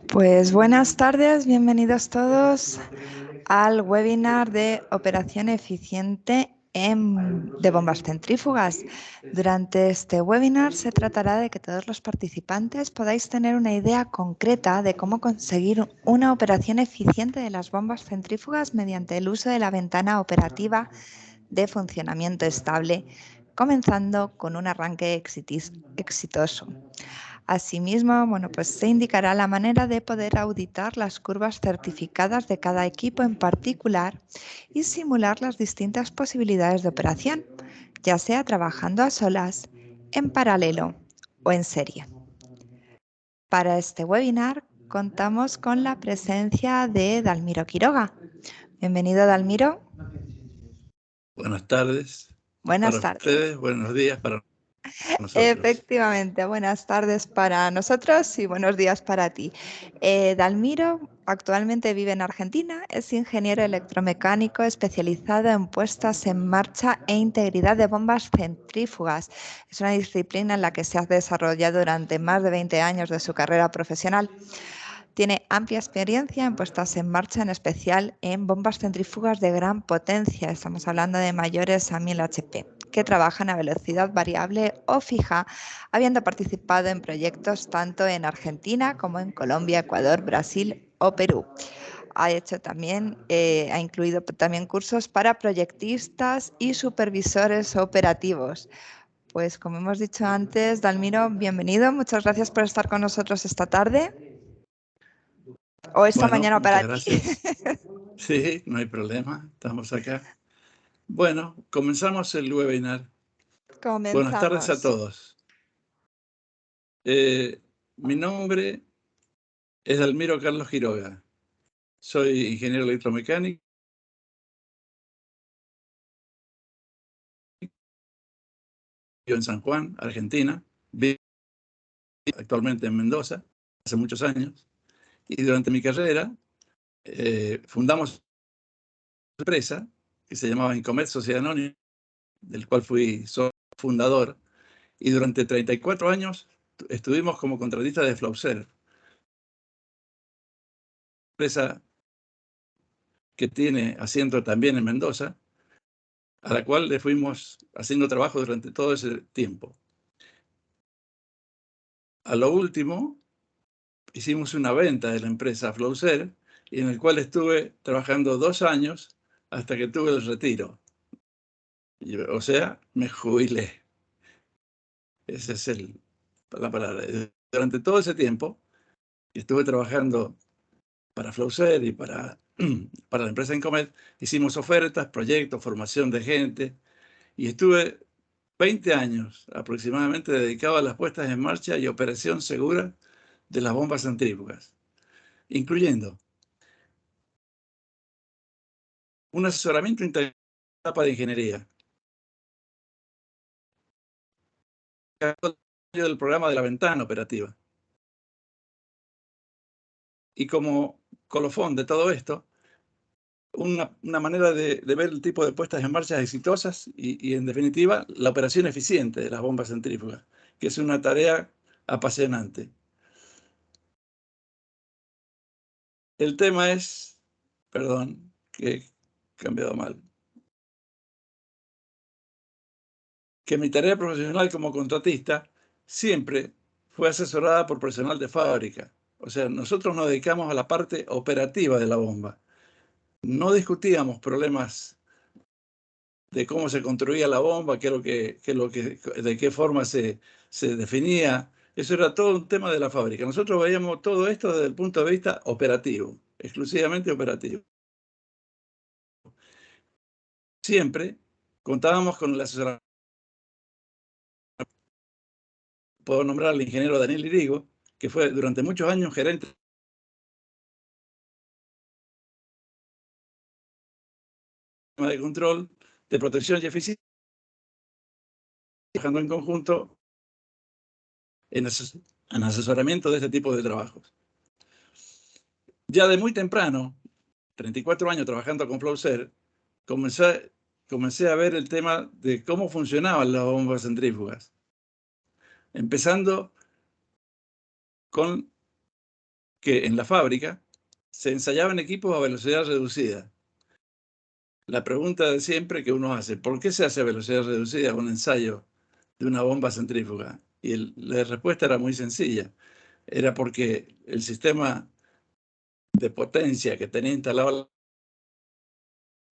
Pues buenas tardes, bienvenidos todos al webinar de operación eficiente de bombas centrífugas. Durante este webinar se tratará de que todos los participantes podáis tener una idea concreta de cómo conseguir una operación eficiente de las bombas centrífugas mediante el uso de la ventana operativa de funcionamiento estable, comenzando con un arranque exitoso. Asimismo, pues se indicará la manera de poder auditar las curvas certificadas de cada equipo en particular y simular las distintas posibilidades de operación, ya sea trabajando a solas, en paralelo o en serie. Para este webinar contamos con la presencia de Dalmiro Quiroga. Bienvenido, Dalmiro. Buenas tardes. Buenas para tardes. Ustedes, buenos días para nosotros. Efectivamente, buenas tardes para nosotros y buenos días para ti. Dalmiro actualmente vive en Argentina, es ingeniero electromecánico especializado en puestas en marcha e integridad de bombas centrífugas. Es una disciplina en la que se ha desarrollado durante más de 20 años de su carrera profesional. Tiene amplia experiencia en puestas en marcha, en especial en bombas centrífugas de gran potencia. Estamos hablando de mayores a 1000 HP, que trabajan a velocidad variable o fija, habiendo participado en proyectos tanto en Argentina como en Colombia, Ecuador, Brasil o Perú. Ha incluido también cursos para proyectistas y supervisores operativos. Pues como hemos dicho antes, Dalmiro, bienvenido. Muchas gracias por estar con nosotros esta tarde. O esta mañana para ti. Gracias. Sí, no hay problema, estamos acá. Bueno, comenzamos el webinar. Buenas tardes a todos. Mi nombre es Dalmiro Carlos Quiroga. Soy ingeniero electromecánico. Vivo en San Juan, Argentina. Vivo actualmente en Mendoza, hace muchos años. Y durante mi carrera fundamos una empresa que se llamaba Incomet Sociedad Anónima, del cual fui fundador. Y durante 34 años estuvimos como contratistas de Flowserve, empresa que tiene asiento también en Mendoza, a la cual le fuimos haciendo trabajo durante todo ese tiempo. A lo último, hicimos una venta de la empresa Flowserve, y en el cual estuve trabajando 2 años hasta que tuve el retiro. O sea, me jubilé. Esa es la palabra. Durante todo ese tiempo estuve trabajando para Flowserve y para la empresa Incomet. Hicimos ofertas, proyectos, formación de gente, y estuve 20 años aproximadamente dedicado a las puestas en marcha y operación segura de las bombas centrífugas, incluyendo un asesoramiento integral en la etapa de ingeniería, del programa de la ventana operativa. Y como colofón de todo esto, una manera de ver el tipo de puestas en marcha exitosas y, en definitiva, la operación eficiente de las bombas centrífugas, que es una tarea apasionante. El tema es, perdón, que he cambiado mal, que mi tarea profesional como contratista siempre fue asesorada por personal de fábrica. O sea, nosotros nos dedicamos a la parte operativa de la bomba. No discutíamos problemas de cómo se construía la bomba, de qué forma se definía. Eso era todo un tema de la fábrica. Nosotros veíamos todo esto desde el punto de vista operativo, exclusivamente operativo. Siempre contábamos con el asesoramiento. Puedo nombrar al ingeniero Daniel Irigo, que fue durante muchos años gerente de control, de protección y eficiencia, trabajando en conjunto en asesoramiento de este tipo de trabajos. Ya de muy temprano, 34 años trabajando con Flowserve, comencé a ver el tema de cómo funcionaban las bombas centrífugas. Empezando con que en la fábrica se ensayaban equipos a velocidad reducida. La pregunta de siempre que uno hace, ¿por qué se hace a velocidad reducida un ensayo de una bomba centrífuga? Y la respuesta era muy sencilla. Era porque el sistema de potencia que tenía instalado la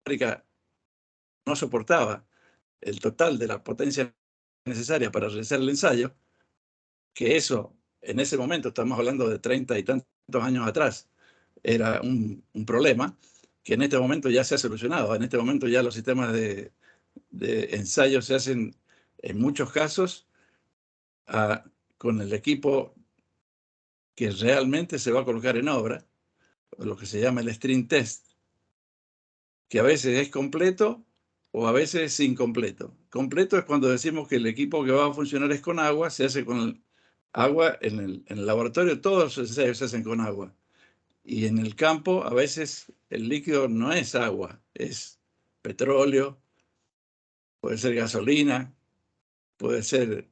fábrica no soportaba el total de la potencia necesaria para realizar el ensayo, que eso, en ese momento, estamos hablando de 30 y tantos años atrás, era un problema que en este momento ya se ha solucionado. En este momento ya los sistemas de ensayo se hacen, en muchos casos, con el equipo que realmente se va a colocar en obra, o lo que se llama el string test, que a veces es completo o a veces es incompleto. Completo es cuando decimos que el equipo que va a funcionar es con agua, se hace con agua en el laboratorio, todos los ensayos se hacen con agua. Y en el campo a veces el líquido no es agua, es petróleo, puede ser gasolina, puede ser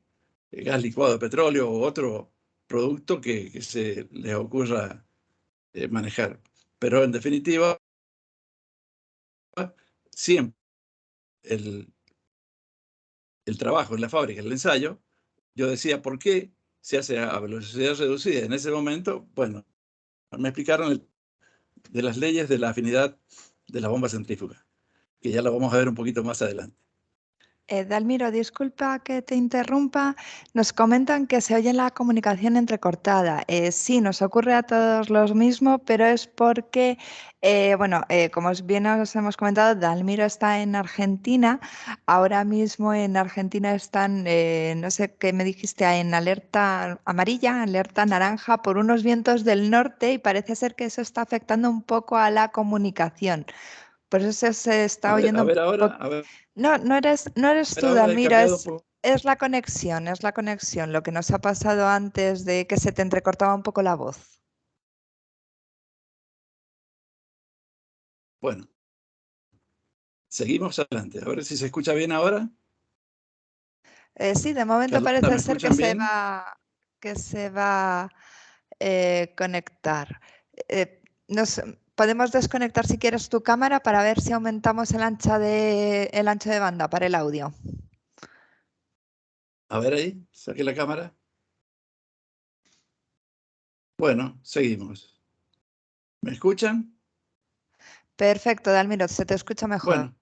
gas licuado de petróleo o otro producto que se les ocurra manejar. Pero en definitiva, siempre el trabajo en la fábrica, el ensayo, yo decía, ¿por qué se hace a velocidad reducida? En ese momento, bueno, me explicaron de las leyes de la afinidad de la bomba centrífuga, que ya lo vamos a ver un poquito más adelante. Dalmiro, disculpa que te interrumpa. Nos comentan que se oye la comunicación entrecortada. Sí, nos ocurre a todos lo mismo, pero es porque, como bien os hemos comentado, Dalmiro está en Argentina. Ahora mismo en Argentina están, no sé qué me dijiste, en alerta amarilla, alerta naranja por unos vientos del norte y parece ser que eso está afectando un poco a la comunicación. Por eso se está oyendo A un ver ahora, poco. No, no eres tú, ahora he Dalmiro, cambiado un poco. es la conexión, es la conexión, lo que nos ha pasado antes de que se te entrecortaba un poco la voz. Bueno, seguimos adelante. A ver si se escucha bien ahora. Sí, de momento Carlota, parece ¿me ser escuchan bien? que se va conectar. Podemos desconectar si quieres tu cámara para ver si aumentamos el ancho de banda para el audio. A ver ahí, saqué la cámara. Bueno, seguimos. ¿Me escuchan? Perfecto, Dalmiro, se te escucha mejor. Bueno,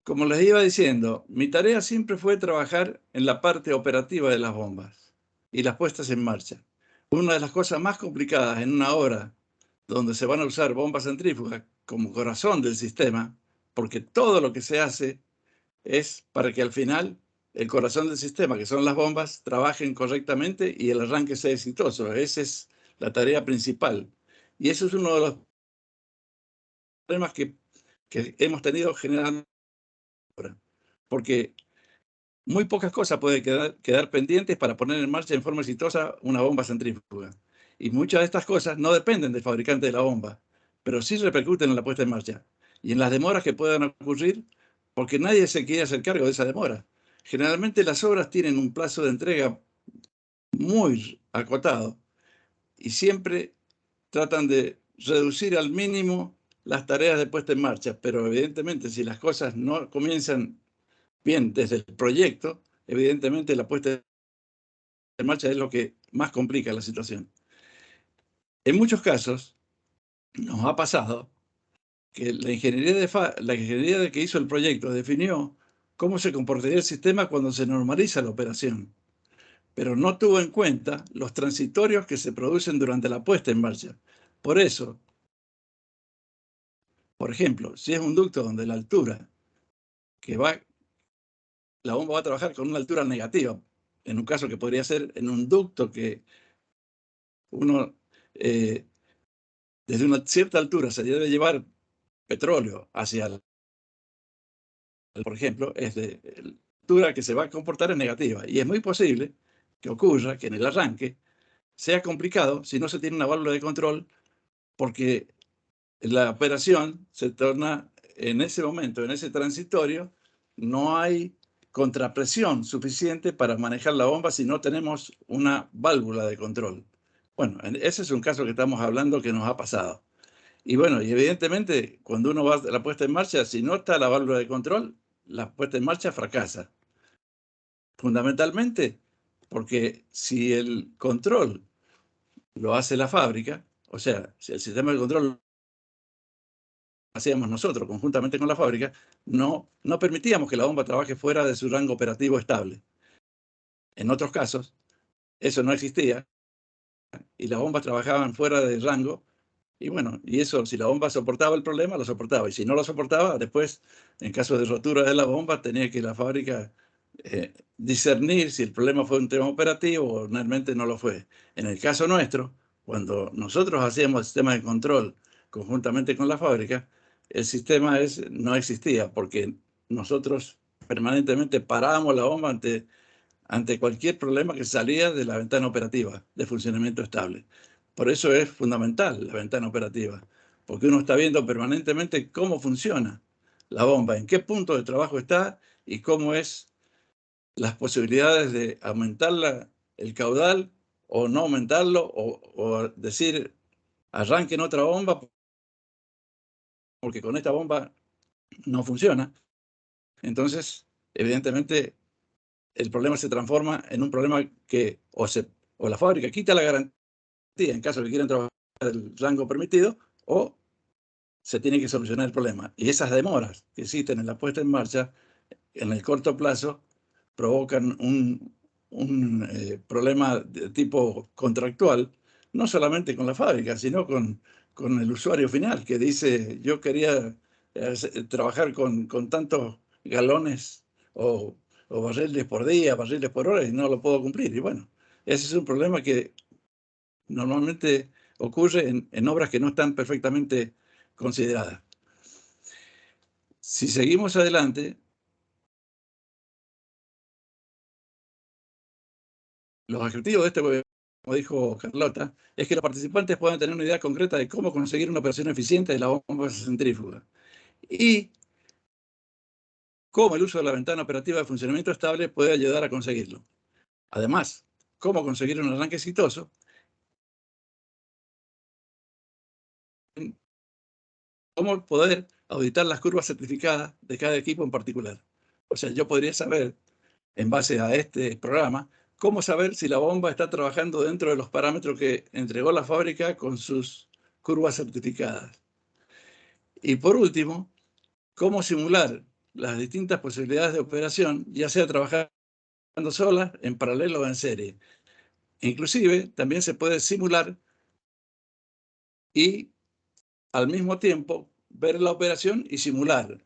como les iba diciendo, mi tarea siempre fue trabajar en la parte operativa de las bombas y las puestas en marcha. Una de las cosas más complicadas en una obra donde se van a usar bombas centrífugas como corazón del sistema, porque todo lo que se hace es para que al final el corazón del sistema, que son las bombas, trabajen correctamente y el arranque sea exitoso. Esa es la tarea principal. Y eso es uno de los problemas que hemos tenido generando ahora. Porque muy pocas cosas pueden quedar pendientes para poner en marcha en forma exitosa una bomba centrífuga. Y muchas de estas cosas no dependen del fabricante de la bomba, pero sí repercuten en la puesta en marcha y en las demoras que puedan ocurrir porque nadie se quiere hacer cargo de esa demora. Generalmente las obras tienen un plazo de entrega muy acotado y siempre tratan de reducir al mínimo las tareas de puesta en marcha, pero evidentemente si las cosas no comienzan bien desde el proyecto, evidentemente la puesta en marcha es lo que más complica la situación. En muchos casos nos ha pasado que la ingeniería de que hizo el proyecto definió cómo se comportaría el sistema cuando se normaliza la operación, pero no tuvo en cuenta los transitorios que se producen durante la puesta en marcha. Por eso, por ejemplo, si es un ducto donde la altura que la bomba va a trabajar con una altura negativa, en un caso que podría ser en un ducto que uno desde una cierta altura se debe llevar petróleo por ejemplo, la altura que se va a comportar es negativa. Y es muy posible que ocurra que en el arranque sea complicado si no se tiene una válvula de control, porque la operación se torna en ese momento, en ese transitorio, no hay contrapresión suficiente para manejar la bomba si no tenemos una válvula de control. Bueno, ese es un caso que estamos hablando que nos ha pasado. Y bueno, y evidentemente, cuando uno va a la puesta en marcha, si no está la válvula de control, la puesta en marcha fracasa. Fundamentalmente, porque si el control lo hace la fábrica, o sea, si el sistema de control lo hacíamos nosotros conjuntamente con la fábrica, no permitíamos que la bomba trabaje fuera de su rango operativo estable. En otros casos, eso no existía y las bombas trabajaban fuera del rango. Y bueno, y eso, si la bomba soportaba el problema, lo soportaba. Y si no lo soportaba, después, en caso de rotura de la bomba, tenía que la fábrica discernir si el problema fue un tema operativo o realmente no lo fue. En el caso nuestro, cuando nosotros hacíamos el sistema de control conjuntamente con la fábrica, el sistema no existía porque nosotros permanentemente parábamos la bomba ante cualquier problema que salía de la ventana operativa de funcionamiento estable. Por eso es fundamental la ventana operativa, porque uno está viendo permanentemente cómo funciona la bomba, en qué punto de trabajo está y cómo es las posibilidades de aumentar el caudal o no aumentarlo o decir arranquen otra bomba porque con esta bomba no funciona. Entonces, evidentemente, el problema se transforma en un problema que o la fábrica quita la garantía en caso de que quieran trabajar el rango permitido, o se tiene que solucionar el problema. Y esas demoras que existen en la puesta en marcha, en el corto plazo, provocan un problema de tipo contractual, no solamente con la fábrica, sino con el usuario final, que dice, yo quería trabajar con tantos galones o barriles por día, barriles por hora, y no lo puedo cumplir. Y bueno, ese es un problema que normalmente ocurre en obras que no están perfectamente consideradas. Si seguimos adelante, los objetivos de este web, como dijo Carlota, es que los participantes puedan tener una idea concreta de cómo conseguir una operación eficiente de la bomba centrífuga y cómo el uso de la ventana operativa de funcionamiento estable puede ayudar a conseguirlo. Además, cómo conseguir un arranque exitoso, cómo poder auditar las curvas certificadas de cada equipo en particular. O sea, yo podría saber, en base a este programa, cómo saber si la bomba está trabajando dentro de los parámetros que entregó la fábrica con sus curvas certificadas. Y por último, cómo simular las distintas posibilidades de operación, ya sea trabajando sola, en paralelo o en serie. Inclusive, también se puede simular y al mismo tiempo ver la operación y simular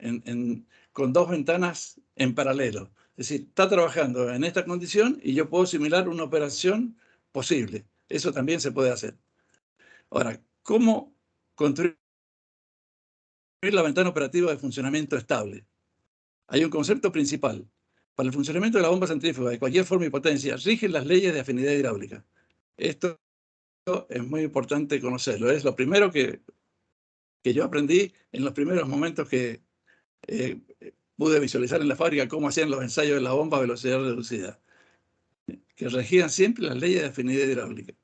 con dos ventanas en paralelo. Es decir, está trabajando en esta condición y yo puedo simular una operación posible. Eso también se puede hacer. Ahora, ¿cómo construir la ventana operativa de funcionamiento estable? Hay un concepto principal. Para el funcionamiento de la bomba centrífuga de cualquier forma y potencia, rigen las leyes de afinidad hidráulica. Esto es muy importante conocerlo. Es lo primero que yo aprendí en los primeros momentos que pude visualizar en la fábrica cómo hacían los ensayos de la bomba a velocidad reducida, que regían siempre las leyes de afinidad hidráulica.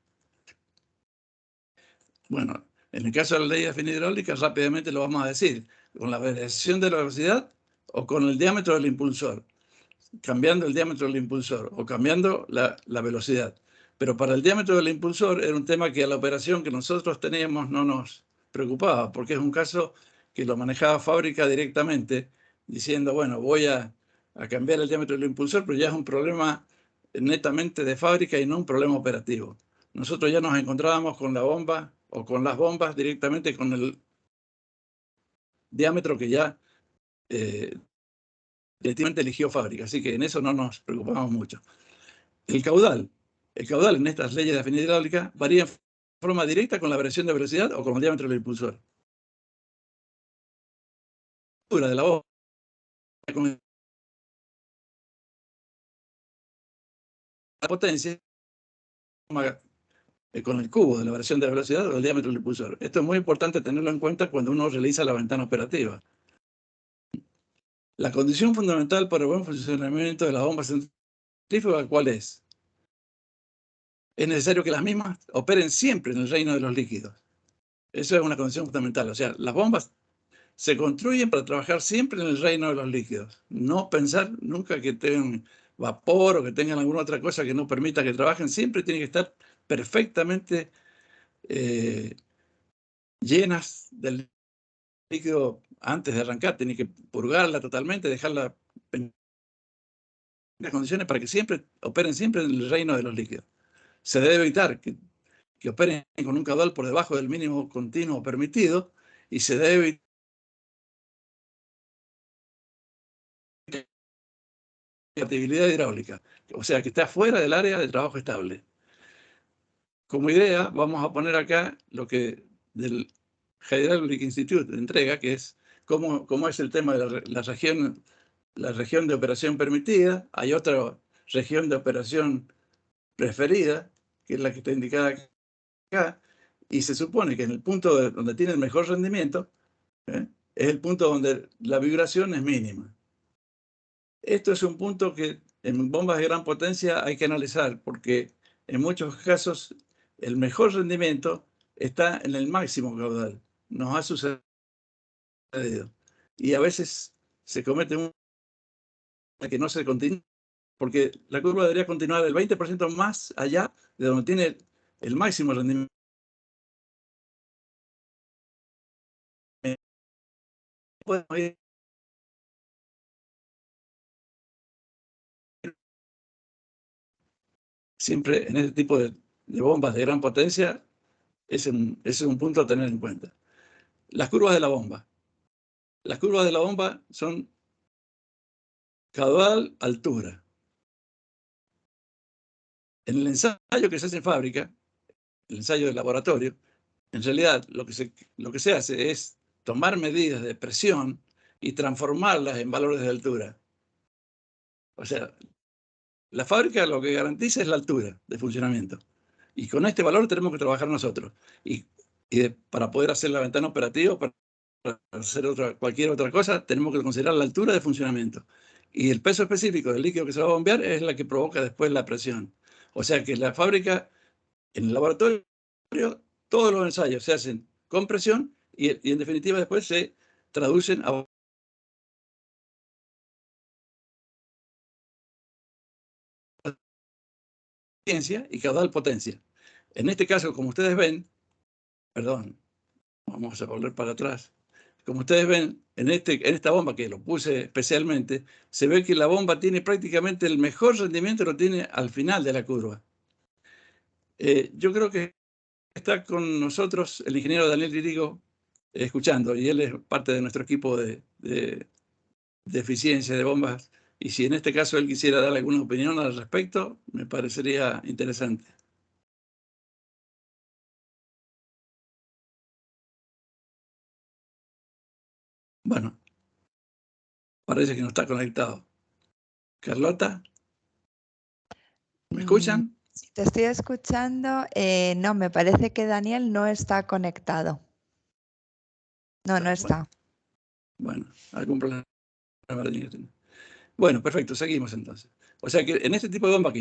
Bueno, en el caso de la ley de afinidad hidráulica, rápidamente lo vamos a decir, con la variación de la velocidad o con el diámetro del impulsor, cambiando el diámetro del impulsor o cambiando la velocidad. Pero para el diámetro del impulsor era un tema que a la operación que nosotros teníamos no nos preocupaba, porque es un caso que lo manejaba fábrica directamente, diciendo, bueno, voy a cambiar el diámetro del impulsor, pero ya es un problema netamente de fábrica y no un problema operativo. Nosotros ya nos encontrábamos con la bomba o con las bombas directamente con el diámetro que ya definitivamente eligió fábrica, así que en eso no nos preocupamos mucho. El caudal en estas leyes de afinidad hidráulica varía en forma directa con la variación de velocidad o con el diámetro del impulsor. La de la bomba con la potencia con el cubo de la variación de velocidad o el diámetro del impulsor. Esto es muy importante tenerlo en cuenta cuando uno realiza la ventana operativa. La condición fundamental para el buen funcionamiento de las bombas centrífugas, ¿cuál es? Es necesario que las mismas operen siempre en el reino de los líquidos. Eso es una condición fundamental. O sea, las bombas se construyen para trabajar siempre en el reino de los líquidos. No pensar nunca que tengan vapor o que tengan alguna otra cosa que no permita que trabajen. Siempre tienen que estar perfectamente llenas del líquido antes de arrancar. Tienen que purgarla totalmente, dejarla en las condiciones para que siempre operen siempre en el reino de los líquidos. Se debe evitar que operen con un caudal por debajo del mínimo continuo permitido y se debe evitar compatibilidad hidráulica, o sea, que está fuera del área de trabajo estable. Como idea, vamos a poner acá lo que del Hydraulic Institute entrega, que es cómo es el tema de la región de operación permitida. Hay otra región de operación preferida, que es la que está indicada acá, y se supone que en el punto donde tiene el mejor rendimiento, es el punto donde la vibración es mínima. Esto es un punto que en bombas de gran potencia hay que analizar, porque en muchos casos el mejor rendimiento está en el máximo caudal. Nos ha sucedido. Y a veces se comete un que no se continúa, porque la curva debería continuar el 20% más allá de donde tiene el máximo rendimiento. Podemos ir siempre en este tipo de bombas de gran potencia, es un punto a tener en cuenta. Las curvas de la bomba. Las curvas de la bomba son caudal, altura. En el ensayo que se hace en fábrica, el ensayo de laboratorio, en realidad lo que se hace es tomar medidas de presión y transformarlas en valores de altura. O sea, la fábrica lo que garantiza es la altura de funcionamiento. Y con este valor tenemos que trabajar nosotros. Para poder hacer la ventana operativa, para hacer cualquier otra cosa, tenemos que considerar la altura de funcionamiento. Y el peso específico del líquido que se va a bombear es la que provoca después la presión. O sea que la fábrica, en el laboratorio, todos los ensayos se hacen con presión y en definitiva después se traducen a potencia y caudal potencia. En este caso, como ustedes ven, perdón, vamos a volver para atrás. Como ustedes ven, en esta bomba que lo puse especialmente, se ve que la bomba tiene prácticamente el mejor rendimiento, lo tiene al final de la curva. Yo creo que está con nosotros el ingeniero Daniel Lirigo escuchando, y él es parte de nuestro equipo de eficiencia de bombas. Y si en este caso él quisiera dar alguna opinión al respecto, me parecería interesante. Bueno, parece que no está conectado. Carlota, ¿me Mm, escuchan? Si te estoy escuchando, no, me parece que Daniel no está conectado. No, no está. Bueno, algún problema. Bueno, perfecto, seguimos entonces. O sea que en este tipo de bomba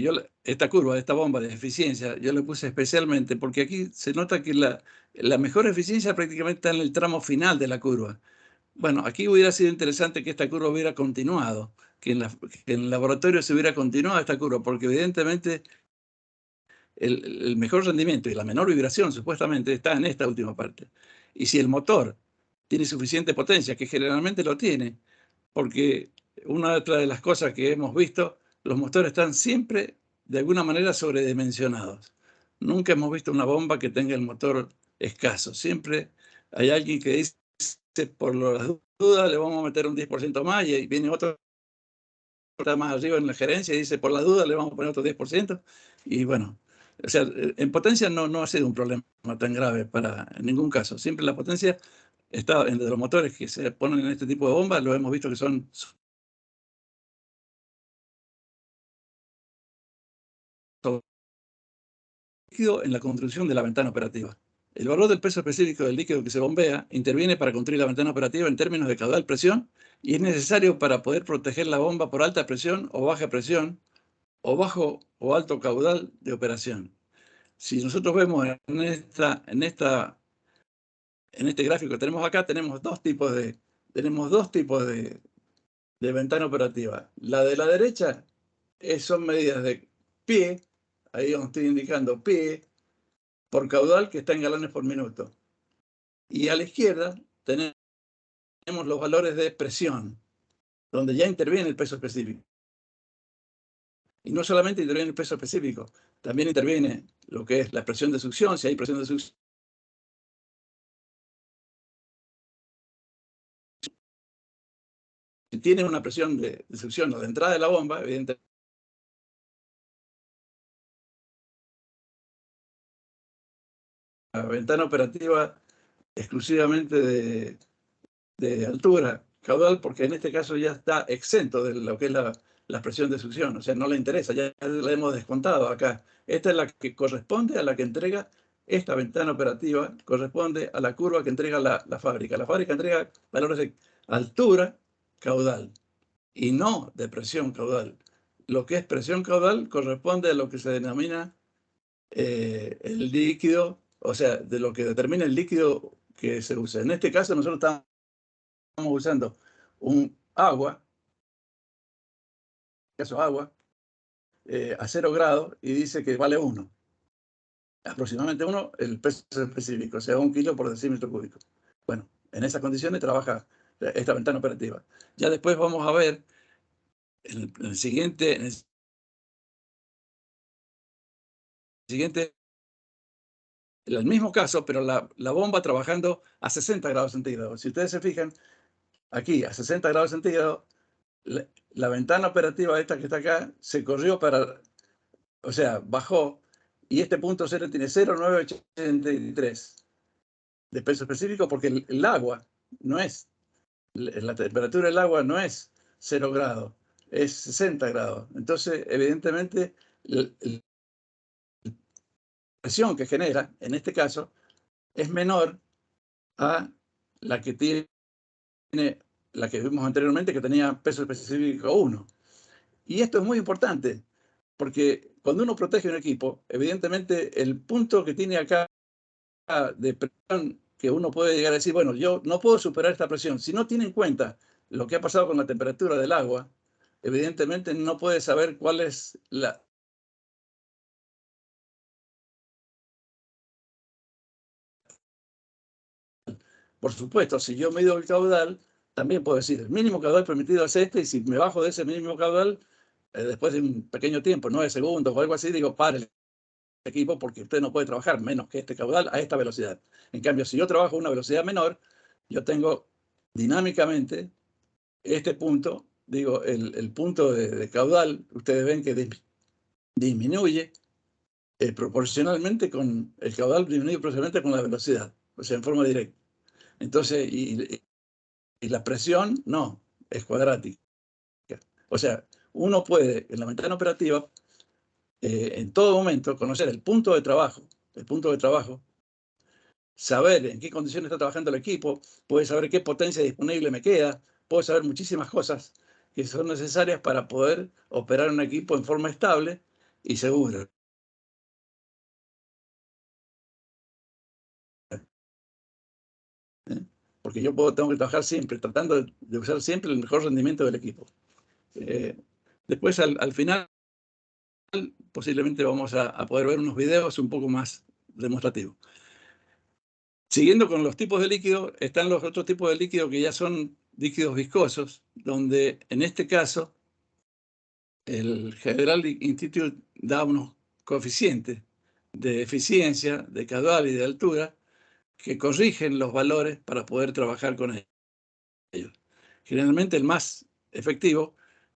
esta curva de esta bomba de eficiencia, yo la puse especialmente porque aquí se nota que la mejor eficiencia prácticamente está en el tramo final de la curva. Bueno, aquí hubiera sido interesante que esta curva hubiera continuado, que en el laboratorio se hubiera continuado esta curva, porque evidentemente el mejor rendimiento y la menor vibración supuestamente está en esta última parte. Y si el motor tiene suficiente potencia, que generalmente lo tiene, porque una de las cosas que hemos visto, los motores están siempre de alguna manera sobredimensionados. Nunca hemos visto una bomba que tenga el motor escaso. Siempre hay alguien que dice, por las dudas le vamos a meter un 10% más, y viene otro que está más arriba en la gerencia y dice, por las dudas le vamos a poner otro 10%. Y bueno, o sea, en potencia no ha sido un problema tan grave en ningún caso. Siempre la potencia está entre los motores que se ponen en este tipo de bombas, lo hemos visto que son líquido en la construcción de la ventana operativa. El valor del peso específico del líquido que se bombea interviene para construir la ventana operativa en términos de caudal presión y es necesario para poder proteger la bomba por alta presión o baja presión o bajo o alto caudal de operación. Si nosotros vemos en este gráfico que tenemos acá, tenemos dos tipos de ventana operativa. La de la derecha son medidas de pie, ahí donde estoy indicando pie, por caudal que está en galones por minuto. Y a la izquierda tenemos los valores de presión, donde ya interviene el peso específico. Y no solamente interviene el peso específico, también interviene lo que es la presión de succión, si hay presión de succión. Si tiene una presión de succión o de entrada de la bomba, evidentemente la ventana operativa exclusivamente de altura caudal, porque en este caso ya está exento de lo que es la presión de succión, o sea, no le interesa, ya la hemos descontado acá. Esta es la que corresponde a la que entrega esta ventana operativa, corresponde a la curva que entrega la fábrica. La fábrica entrega valores de altura caudal y no de presión caudal. Lo que es presión caudal corresponde a lo que se denomina el líquido, o sea, de lo que determina el líquido que se usa. En este caso nosotros estamos usando un agua, caso agua, a 0 grados y dice que vale 1. Aproximadamente 1 el peso específico, o sea, 1 kilo por decímetro cúbico. Bueno, en esas condiciones trabaja esta ventana operativa. Ya después vamos a ver en el siguiente el mismo caso, pero la bomba trabajando a 60 grados centígrados. Si ustedes se fijan, aquí a 60 grados centígrados, la ventana operativa esta que está acá se corrió o sea, bajó, y este punto cero tiene 0,983 de peso específico porque el agua no es, la temperatura del agua no es 0 grados, es 60 grados. Entonces, evidentemente, la presión que genera, en este caso, es menor a la que tiene la que vimos anteriormente, que tenía peso específico 1. Y esto es muy importante, porque cuando uno protege un equipo, evidentemente el punto que tiene acá de presión que uno puede llegar a decir, bueno, yo no puedo superar esta presión. Si no tiene en cuenta lo que ha pasado con la temperatura del agua, evidentemente no puede saber cuál es la... Por supuesto, si yo mido el caudal, también puedo decir, el mínimo caudal permitido es este, y si me bajo de ese mínimo caudal, después de un pequeño tiempo, 9 segundos o algo así, digo, pare el equipo porque usted no puede trabajar menos que este caudal a esta velocidad. En cambio, si yo trabajo a una velocidad menor, yo tengo dinámicamente este punto, digo, el punto de caudal, ustedes ven que disminuye proporcionalmente con el caudal, disminuye proporcionalmente con la velocidad, o sea, en forma directa. Entonces, y la presión no, es cuadrática. O sea, uno puede, en la ventana operativa, en todo momento, conocer el punto de trabajo, saber en qué condiciones está trabajando el equipo, puede saber qué potencia disponible me queda, puedo saber muchísimas cosas que son necesarias para poder operar un equipo en forma estable y segura. ¿Eh? Porque yo tengo que trabajar siempre, tratando de usar siempre el mejor rendimiento del equipo. Eh, Después, al final, posiblemente vamos a poder ver unos videos un poco más demostrativos. Siguiendo con los tipos de líquido, están los otros tipos de líquido que ya son líquidos viscosos, donde en este caso el General Institute da unos coeficientes de eficiencia, de caudal y de altura que corrigen los valores para poder trabajar con ellos. Generalmente el más efectivo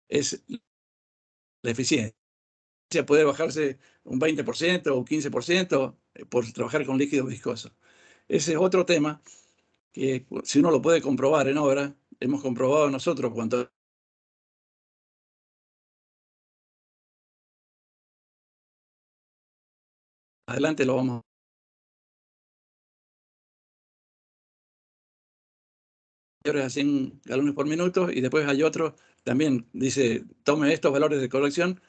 es la eficiencia. Puede bajarse un 20% o un 15% por trabajar con líquidos viscosos. Ese es otro tema que si uno lo puede comprobar en obra, hemos comprobado nosotros cuando adelante lo vamos a 100 galones por minuto, y después hay otro, también dice, tome estos valores de corrección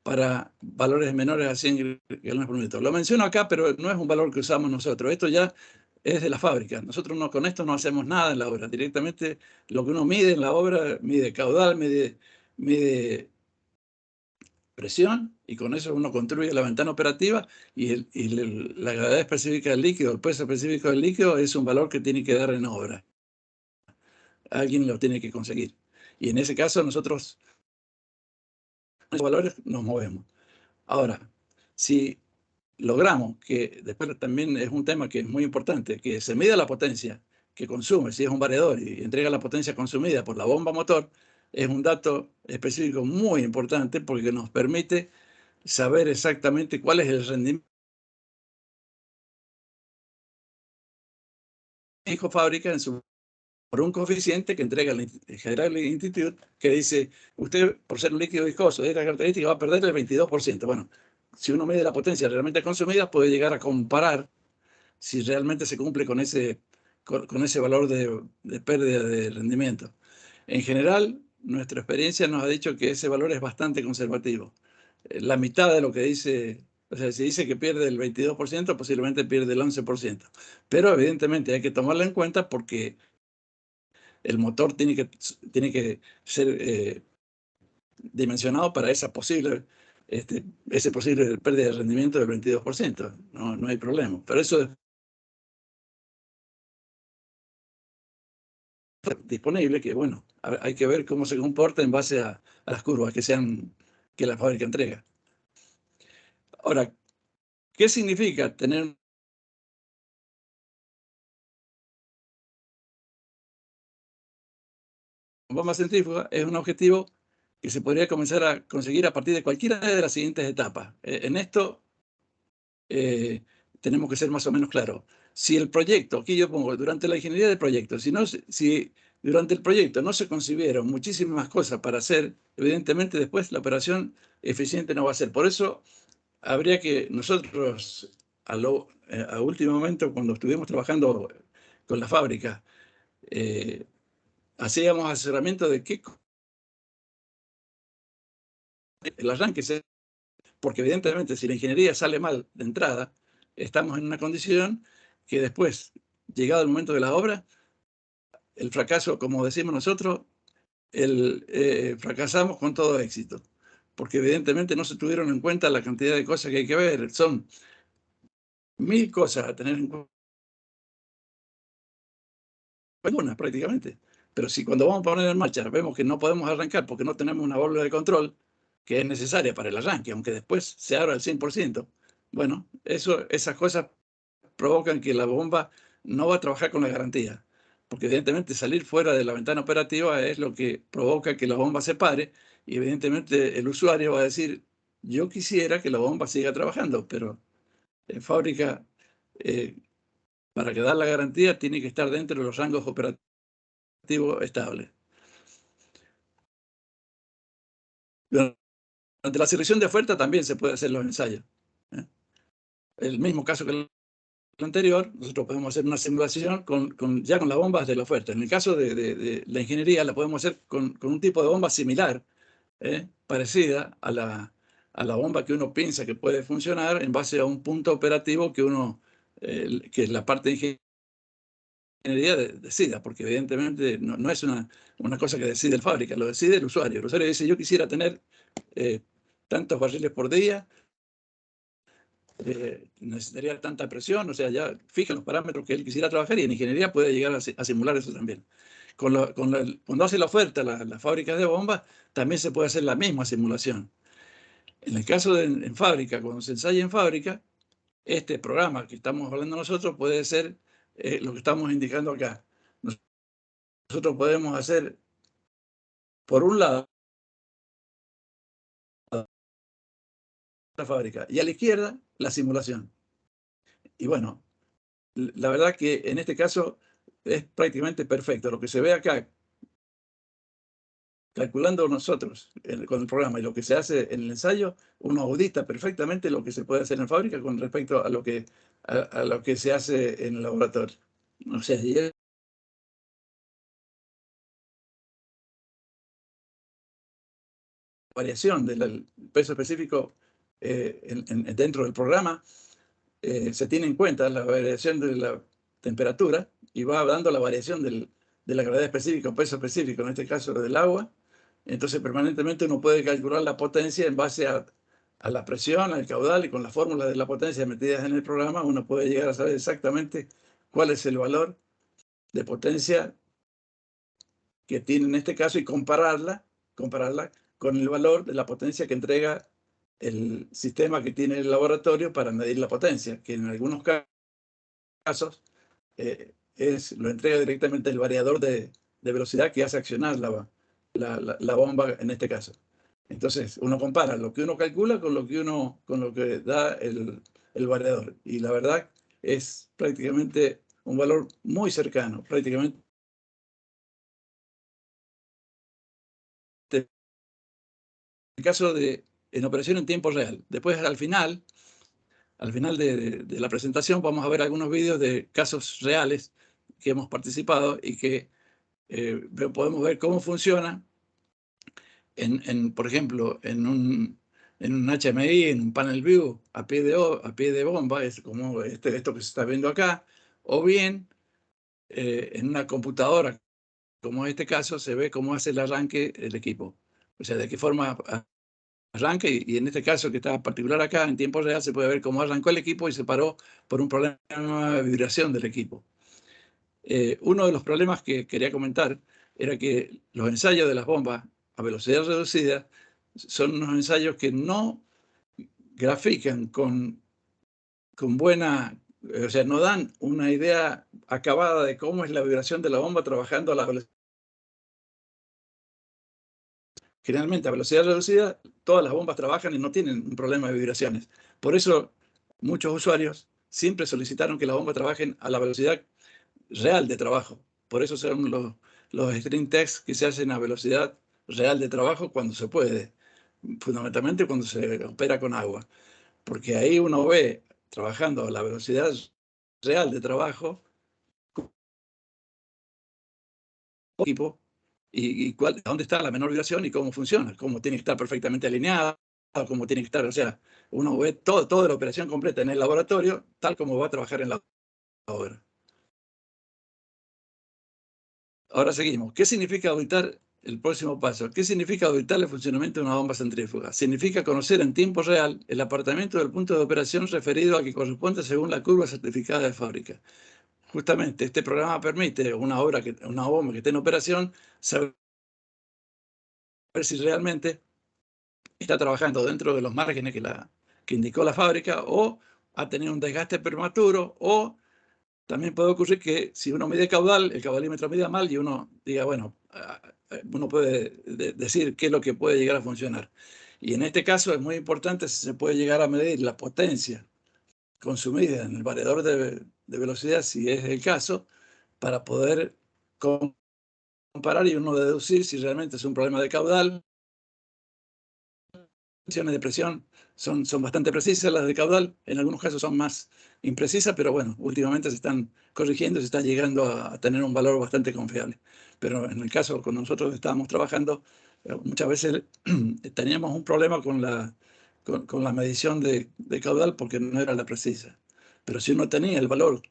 para valores menores a 100 galones por minuto. Lo menciono acá, pero no es un valor que usamos nosotros. Esto ya es de la fábrica. Nosotros no, con esto no hacemos nada en la obra. Directamente lo que uno mide en la obra, mide caudal, mide presión, y con eso uno construye la ventana operativa, y la gravedad específica del líquido, el peso específico del líquido, es un valor que tiene que dar en obra. Alguien lo tiene que conseguir. Y en ese caso nosotros, con esos valores, nos movemos. Ahora, si logramos que, después también es un tema que es muy importante, que se mida la potencia que consume, si es un variador y entrega la potencia consumida por la bomba motor, es un dato específico muy importante, porque nos permite saber exactamente cuál es el rendimiento. Dijo fábrica por un coeficiente que entrega el General Institute, que dice, usted, por ser un líquido viscoso de esta característica, va a perder el 22%. Bueno, si uno mide la potencia realmente consumida, puede llegar a comparar si realmente se cumple con ese valor de pérdida de rendimiento. En general, nuestra experiencia nos ha dicho que ese valor es bastante conservativo. La mitad de lo que dice, o sea, si dice que pierde el 22%, posiblemente pierde el 11%. Pero evidentemente hay que tomarlo en cuenta, porque el motor tiene que ser dimensionado para ese posible pérdida de rendimiento del 22%. No hay problema. Pero eso es disponible, que bueno, hay que ver cómo se comporta en base a las curvas que la fábrica entrega. Ahora, ¿qué significa tener una bomba centrífuga? Es un objetivo que se podría comenzar a conseguir a partir de cualquiera de las siguientes etapas. En esto tenemos que ser más o menos claros. Si el proyecto, aquí yo pongo, durante la ingeniería del proyecto, si durante el proyecto no se concibieron muchísimas cosas para hacer, evidentemente después la operación eficiente no va a ser. Por eso habría que nosotros, a último momento, cuando estuvimos trabajando con la fábrica, hacíamos asesoramiento de qué el arranque, porque evidentemente si la ingeniería sale mal de entrada, estamos en una condición que después, llegado el momento de la obra, el fracaso, como decimos nosotros, fracasamos con todo éxito, porque evidentemente no se tuvieron en cuenta la cantidad de cosas que hay que ver. Son 1000 cosas a tener en cuenta, una prácticamente. Pero si cuando vamos a poner en marcha vemos que no podemos arrancar porque no tenemos una válvula de control que es necesaria para el arranque, aunque después se abra al 100%, bueno, esas cosas provocan que la bomba no va a trabajar con la garantía, porque evidentemente salir fuera de la ventana operativa es lo que provoca que la bomba se pare, y evidentemente el usuario va a decir, yo quisiera que la bomba siga trabajando, pero en fábrica, para que dar la garantía, tiene que estar dentro de los rangos operativos estables. Durante la selección de oferta también se puede hacer los ensayos. El mismo caso que el anterior, nosotros podemos hacer una simulación ya con las bombas de la oferta. En el caso de la ingeniería, la podemos hacer con un tipo de bomba similar, parecida a la bomba que uno piensa que puede funcionar en base a un punto operativo que la parte de ingeniería decida, porque evidentemente no es una cosa que decide el fábrica, lo decide el usuario. El usuario dice, yo quisiera tener tantos barriles por día, necesitaría tanta presión, o sea, ya fija los parámetros que él quisiera trabajar, y en ingeniería puede llegar a simular eso también. Cuando hace la oferta las fábricas de bombas, también se puede hacer la misma simulación. En el caso en fábrica, cuando se ensaya en fábrica, este programa que estamos hablando nosotros puede ser lo que estamos indicando acá. Nosotros podemos hacer, por un lado, la fábrica, y a la izquierda, la simulación. Y bueno, la verdad que en este caso es prácticamente perfecto. Lo que se ve acá, calculando nosotros con el programa, y lo que se hace en el ensayo, uno audita perfectamente lo que se puede hacer en fábrica con respecto a lo que se hace en el laboratorio. O sea, variación del peso específico dentro del programa, se tiene en cuenta la variación de la temperatura y va dando la variación de la gravedad específica o peso específico, en este caso del agua. Entonces, permanentemente uno puede calcular la potencia en base a la presión, al caudal, y con las fórmulas de la potencia metidas en el programa, uno puede llegar a saber exactamente cuál es el valor de potencia que tiene en este caso y compararla con el valor de la potencia que entrega el sistema que tiene el laboratorio para medir la potencia, que en algunos casos lo entrega directamente el variador de velocidad que hace accionar la bomba en este caso. Entonces, uno compara lo que uno calcula con lo que da el variador. Y la verdad es prácticamente un valor muy cercano, prácticamente el caso en operación en tiempo real. Después, al final de la presentación, vamos a ver algunos vídeos de casos reales que hemos participado y que podemos ver cómo funciona, por ejemplo, en un HMI, en un panel view, a pie de bomba, es como esto que se está viendo acá, o bien en una computadora, como en este caso, se ve cómo hace el arranque el equipo. O sea, de qué forma arranca, y en este caso que está particular acá, en tiempo real, se puede ver cómo arrancó el equipo y se paró por un problema de vibración del equipo. Uno de los problemas que quería comentar era que los ensayos de las bombas a velocidad reducida son unos ensayos que no grafican con buena, o sea, no dan una idea acabada de cómo es la vibración de la bomba trabajando a la velocidad. Generalmente a velocidad reducida todas las bombas trabajan y no tienen un problema de vibraciones. Por eso muchos usuarios siempre solicitaron que las bombas trabajen a la velocidad real de trabajo. Por eso son los string tests que se hacen a velocidad real de trabajo cuando se puede, fundamentalmente cuando se opera con agua. Porque ahí uno ve trabajando a la velocidad real de trabajo equipo y dónde está la menor vibración y cómo funciona, cómo tiene que estar perfectamente alineada, cómo tiene que estar, o sea, uno ve toda la operación completa en el laboratorio, tal como va a trabajar en la obra. Ahora seguimos. ¿Qué significa auditar el próximo paso? ¿Qué significa auditar el funcionamiento de una bomba centrífuga? Significa conocer en tiempo real el apartamiento del punto de operación referido a que corresponde según la curva certificada de fábrica. Justamente este programa permite una bomba que esté en operación saber si realmente está trabajando dentro de los márgenes que indicó la fábrica, o ha tenido un desgaste prematuro, o también puede ocurrir que si uno mide caudal, el caudalímetro mida mal y uno diga, bueno, uno puede decir qué es lo que puede llegar a funcionar. Y en este caso es muy importante si se puede llegar a medir la potencia consumida en el variador de velocidad, si es el caso, para poder comparar y uno deducir si realmente es un problema de caudal. De presión son bastante precisas, las de caudal en algunos casos son más imprecisas, pero bueno, últimamente se están corrigiendo, se está llegando a tener un valor bastante confiable. Pero en el caso cuando nosotros estábamos trabajando, muchas veces teníamos un problema con la medición de caudal porque no era la precisa. Pero si uno tenía el valor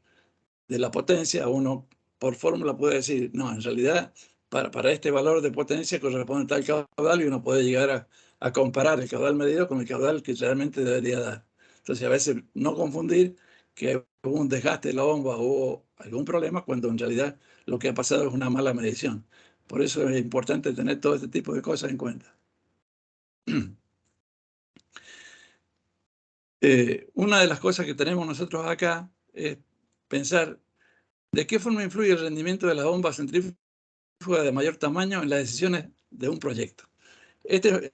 de la potencia, uno por fórmula puede decir, no, en realidad para este valor de potencia corresponde tal caudal, y uno puede llegar a comparar el caudal medido con el caudal que realmente debería dar. Entonces a veces no confundir que hubo un desgaste de la bomba o algún problema cuando en realidad lo que ha pasado es una mala medición. Por eso es importante tener todo este tipo de cosas en cuenta. Una de las cosas que tenemos nosotros acá es pensar de qué forma influye el rendimiento de la bomba centrífuga de mayor tamaño en las decisiones de un proyecto. En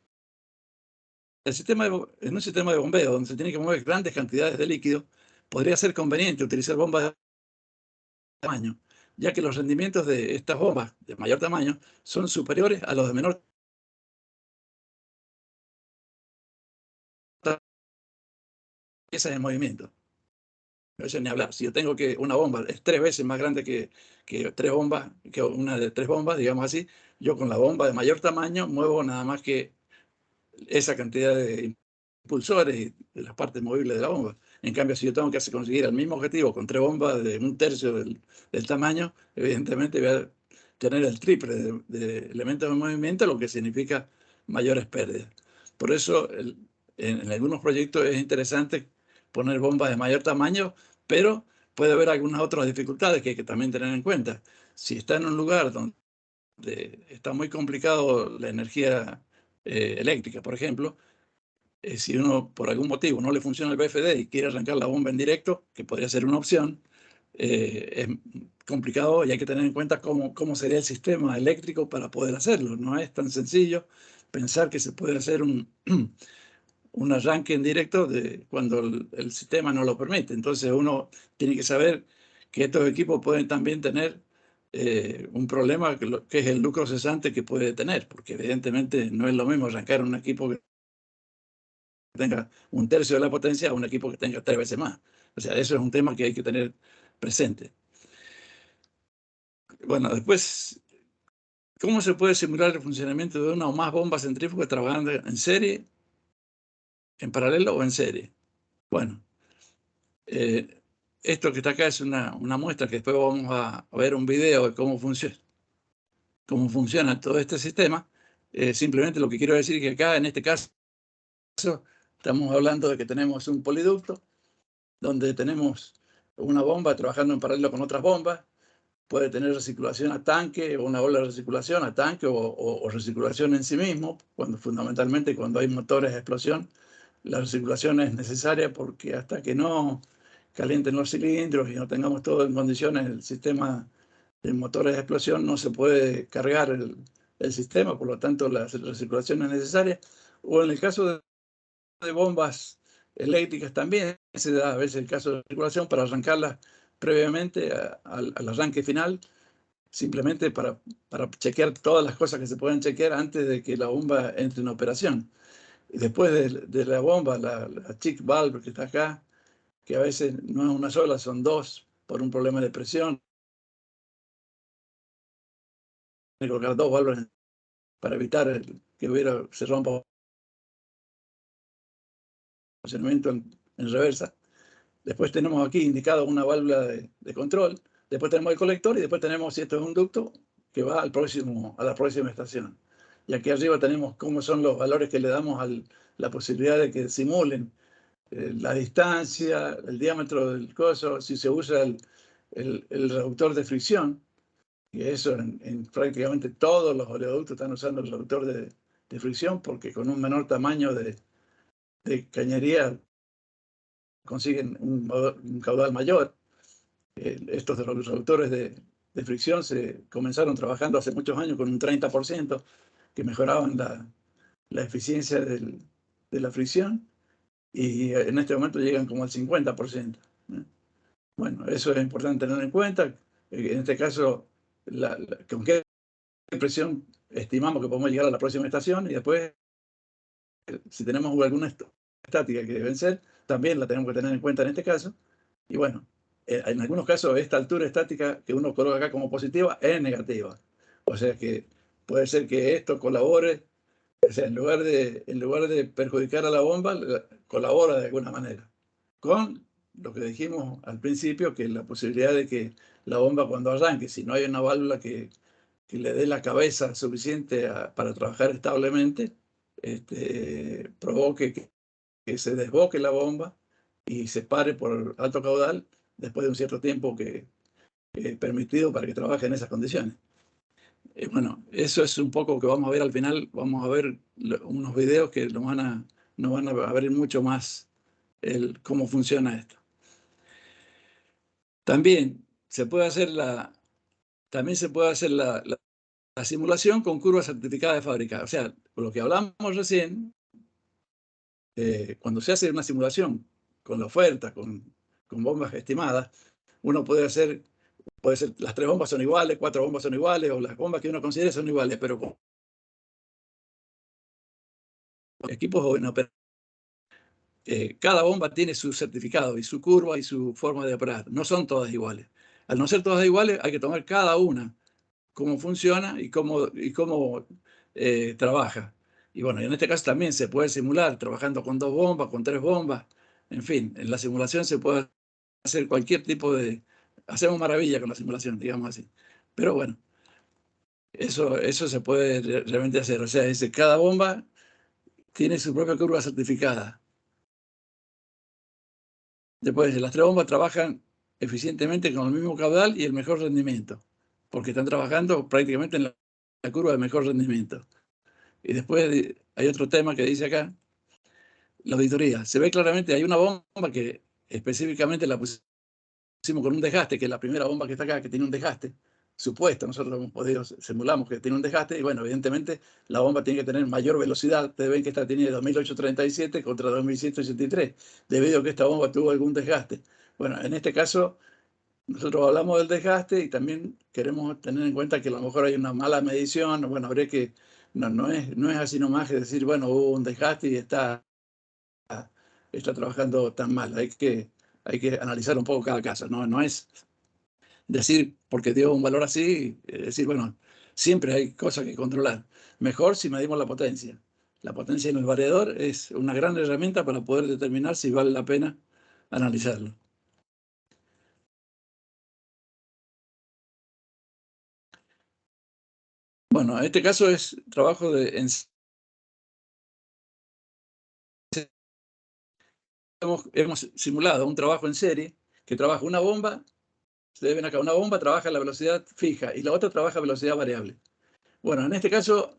un sistema de bombeo donde se tiene que mover grandes cantidades de líquido, podría ser conveniente utilizar bombas de tamaño, ya que los rendimientos de estas bombas de mayor tamaño son superiores a los de menor piezas en movimiento. Eso ni hablar. Si yo tengo que una bomba es 3 veces más grande que una de 3 bombas, digamos así, yo con la bomba de mayor tamaño muevo nada más que esa cantidad de impulsores y de las partes movibles de la bomba. En cambio, si yo tengo que conseguir el mismo objetivo con 3 bombas de 1/3 del tamaño, evidentemente voy a tener el triple de elementos en movimiento, lo que significa mayores pérdidas. Por eso, en algunos proyectos es interesante poner bombas de mayor tamaño, pero puede haber algunas otras dificultades que hay que también tener en cuenta. Si está en un lugar donde está muy complicado la energía eléctrica, por ejemplo, si uno por algún motivo no le funciona el VFD y quiere arrancar la bomba en directo, que podría ser una opción, es complicado y hay que tener en cuenta cómo sería el sistema eléctrico para poder hacerlo. No es tan sencillo pensar que se puede hacer un arranque en directo cuando el sistema no lo permite. Entonces uno tiene que saber que estos equipos pueden también tener un problema que es el lucro cesante que puede tener, porque evidentemente no es lo mismo arrancar un equipo que tenga 1/3 de la potencia a un equipo que tenga 3 veces más. O sea, eso es un tema que hay que tener presente. Bueno, después, ¿cómo se puede simular el funcionamiento de una o más bombas centrífugas trabajando en serie, en paralelo o en serie? Bueno, esto que está acá es una muestra que después vamos a ver un video de cómo funciona todo este sistema. Simplemente lo que quiero decir es que acá, en este caso, estamos hablando de que tenemos un poliducto donde tenemos una bomba trabajando en paralelo con otras bombas. Puede tener recirculación a tanque o una ola de recirculación a tanque o recirculación en sí mismo, fundamentalmente cuando hay motores de explosión. La recirculación es necesaria porque hasta que no calienten los cilindros y no tengamos todo en condiciones, el sistema de motores de explosión no se puede cargar el sistema, por lo tanto la recirculación es necesaria. O en el caso de bombas eléctricas también se da a veces el caso de circulación para arrancarlas previamente al arranque final, simplemente para chequear todas las cosas que se pueden chequear antes de que la bomba entre en operación. Y después de la bomba, la check valve que está acá, que a veces no es una sola, son 2 por un problema de presión. Hay que colocar 2 válvulas para evitar que se rompa el funcionamiento en reversa. Después tenemos aquí indicado una válvula de control. Después tenemos el colector y después tenemos, si esto es un ducto, que va a la próxima estación. Y aquí arriba tenemos cómo son los valores que le damos a la posibilidad de que simulen la distancia, el diámetro del coso, si se usa el reductor de fricción, y eso en prácticamente todos los oleoductos están usando el reductor de fricción, porque con un menor tamaño de cañería consiguen un caudal mayor. Estos de los reductores de fricción se comenzaron trabajando hace muchos años con un 30%, que mejoraban la eficiencia de la fricción, y en este momento llegan como al 50%. Bueno, eso es importante tener en cuenta. En este caso, con qué presión estimamos que podemos llegar a la próxima estación, y después, si tenemos alguna estática que vencer, también la tenemos que tener en cuenta en este caso. Y bueno, en algunos casos esta altura estática que uno coloca acá como positiva es negativa. O sea que puede ser que esto colabore, o sea, en lugar de perjudicar a la bomba, colabora de alguna manera. Con lo que dijimos al principio, que la posibilidad de que la bomba cuando arranque, si no hay una válvula que le dé la cabeza suficiente para trabajar establemente, provoque que se desboque la bomba y se pare por alto caudal después de un cierto tiempo que permitido para que trabaje en esas condiciones. Bueno, eso es un poco lo que vamos a ver al final. Vamos a ver unos videos que nos van a abrir mucho más cómo funciona esto. También se puede hacer la simulación con curvas certificadas de fábrica. O sea, por lo que hablamos recién, cuando se hace una simulación con la oferta, con bombas estimadas, uno puede ser, las 3 bombas son iguales, 4 bombas son iguales, o las bombas que uno considere son iguales, pero con equipos o en operación, cada bomba tiene su certificado y su curva y su forma de operar. No son todas iguales. Al no ser todas iguales, hay que tomar cada una, cómo funciona y cómo trabaja. Y bueno, en este caso también se puede simular trabajando con 2 bombas, con 3 bombas. En fin, en la simulación se puede hacer cualquier tipo de... Hacemos maravilla con la simulación, digamos así. Pero bueno, eso se puede realmente hacer. O sea, cada bomba tiene su propia curva certificada. Después, las 3 bombas trabajan eficientemente con el mismo caudal y el mejor rendimiento, porque están trabajando prácticamente en la curva de mejor rendimiento. Y después hay otro tema que dice acá, la auditoría. Se ve claramente, hay una bomba que específicamente la pusimos con un desgaste, que es la primera bomba que está acá, que tiene un desgaste. Supuesto, nosotros hemos podido, simulamos que tiene un desgaste, y bueno, evidentemente la bomba tiene que tener mayor velocidad. Ustedes ven que esta tiene 2.837 contra 2.183, debido a que esta bomba tuvo algún desgaste. Bueno, en este caso, nosotros hablamos del desgaste y también queremos tener en cuenta que a lo mejor hay una mala medición. Bueno, habría que, no es así nomás que decir, bueno, hubo un desgaste y está trabajando tan mal. Hay que analizar un poco cada caso. No es decir, porque dio un valor así, decir, bueno, siempre hay cosas que controlar. Mejor si medimos la potencia. La potencia en el variador es una gran herramienta para poder determinar si vale la pena analizarlo. Bueno, en este caso es trabajo hemos simulado un trabajo en serie que trabaja una bomba. Ustedes ven acá, una bomba trabaja a la velocidad fija y la otra trabaja a velocidad variable. Bueno, en este caso,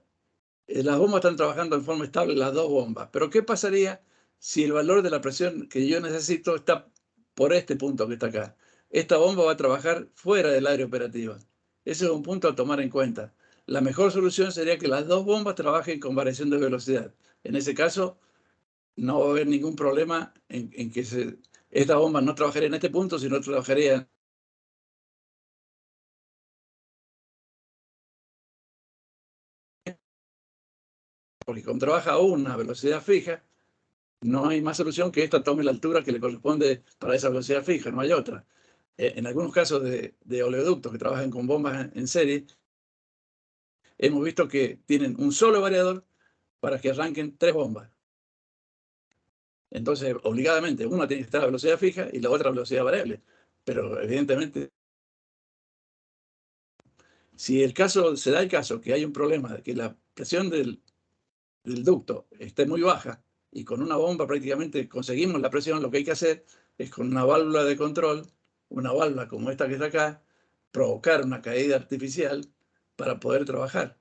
las bombas están trabajando en forma estable, las 2 bombas. Pero ¿qué pasaría si el valor de la presión que yo necesito está por este punto que está acá? Esta bomba va a trabajar fuera del área operativa. Ese es un punto a tomar en cuenta. La mejor solución sería que las 2 bombas trabajen con variación de velocidad. En ese caso, no va a haber ningún problema en que esta bomba no trabajaría en este punto, sino trabajaría porque como trabaja a una velocidad fija, no hay más solución que esta tome la altura que le corresponde para esa velocidad fija, no hay otra. En algunos casos de oleoductos que trabajan con bombas en serie, hemos visto que tienen un solo variador para que arranquen 3 bombas. Entonces, obligadamente, una tiene que estar a velocidad fija y la otra a velocidad variable. Pero evidentemente, si se da el caso que hay un problema de que la presión del ducto esté muy baja y con una bomba prácticamente conseguimos la presión, lo que hay que hacer es con una válvula de control, una válvula como esta que está acá, provocar una caída artificial para poder trabajar,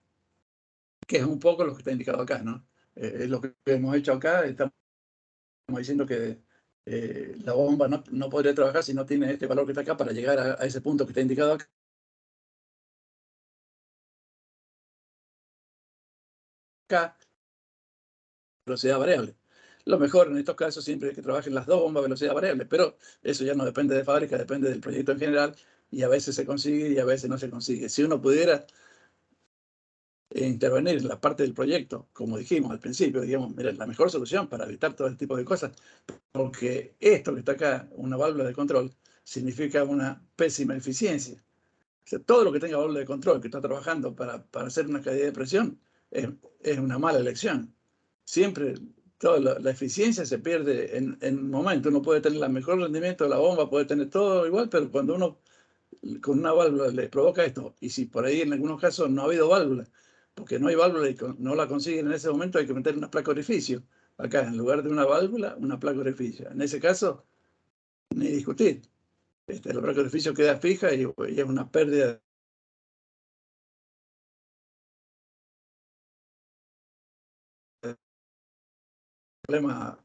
que es un poco lo que está indicado acá, ¿no? Es lo que hemos hecho acá, estamos diciendo que la bomba no podría trabajar si no tiene este valor que está acá para llegar a ese punto que está indicado acá, velocidad variable. Lo mejor en estos casos siempre es que trabajen las 2 bombas a velocidad variable, pero eso ya no depende de fábrica, depende del proyecto en general, y a veces se consigue y a veces no se consigue. Si uno pudiera intervenir en la parte del proyecto, como dijimos al principio, digamos, mira, la mejor solución para evitar todo este tipo de cosas, porque esto que está acá, una válvula de control, significa una pésima eficiencia. O sea, todo lo que tenga válvula de control que está trabajando para hacer una caída de presión es una mala elección. Siempre toda la eficiencia se pierde en un momento. Uno puede tener el mejor rendimiento de la bomba, puede tener todo igual, pero cuando uno con una válvula le provoca esto, y si por ahí en algunos casos no ha habido válvula, porque no hay válvula y no la consiguen en ese momento, hay que meter una placa orificio. Acá, en lugar de una válvula, una placa orificio. En ese caso, ni discutir. La placa orificio queda fija y es una pérdida problema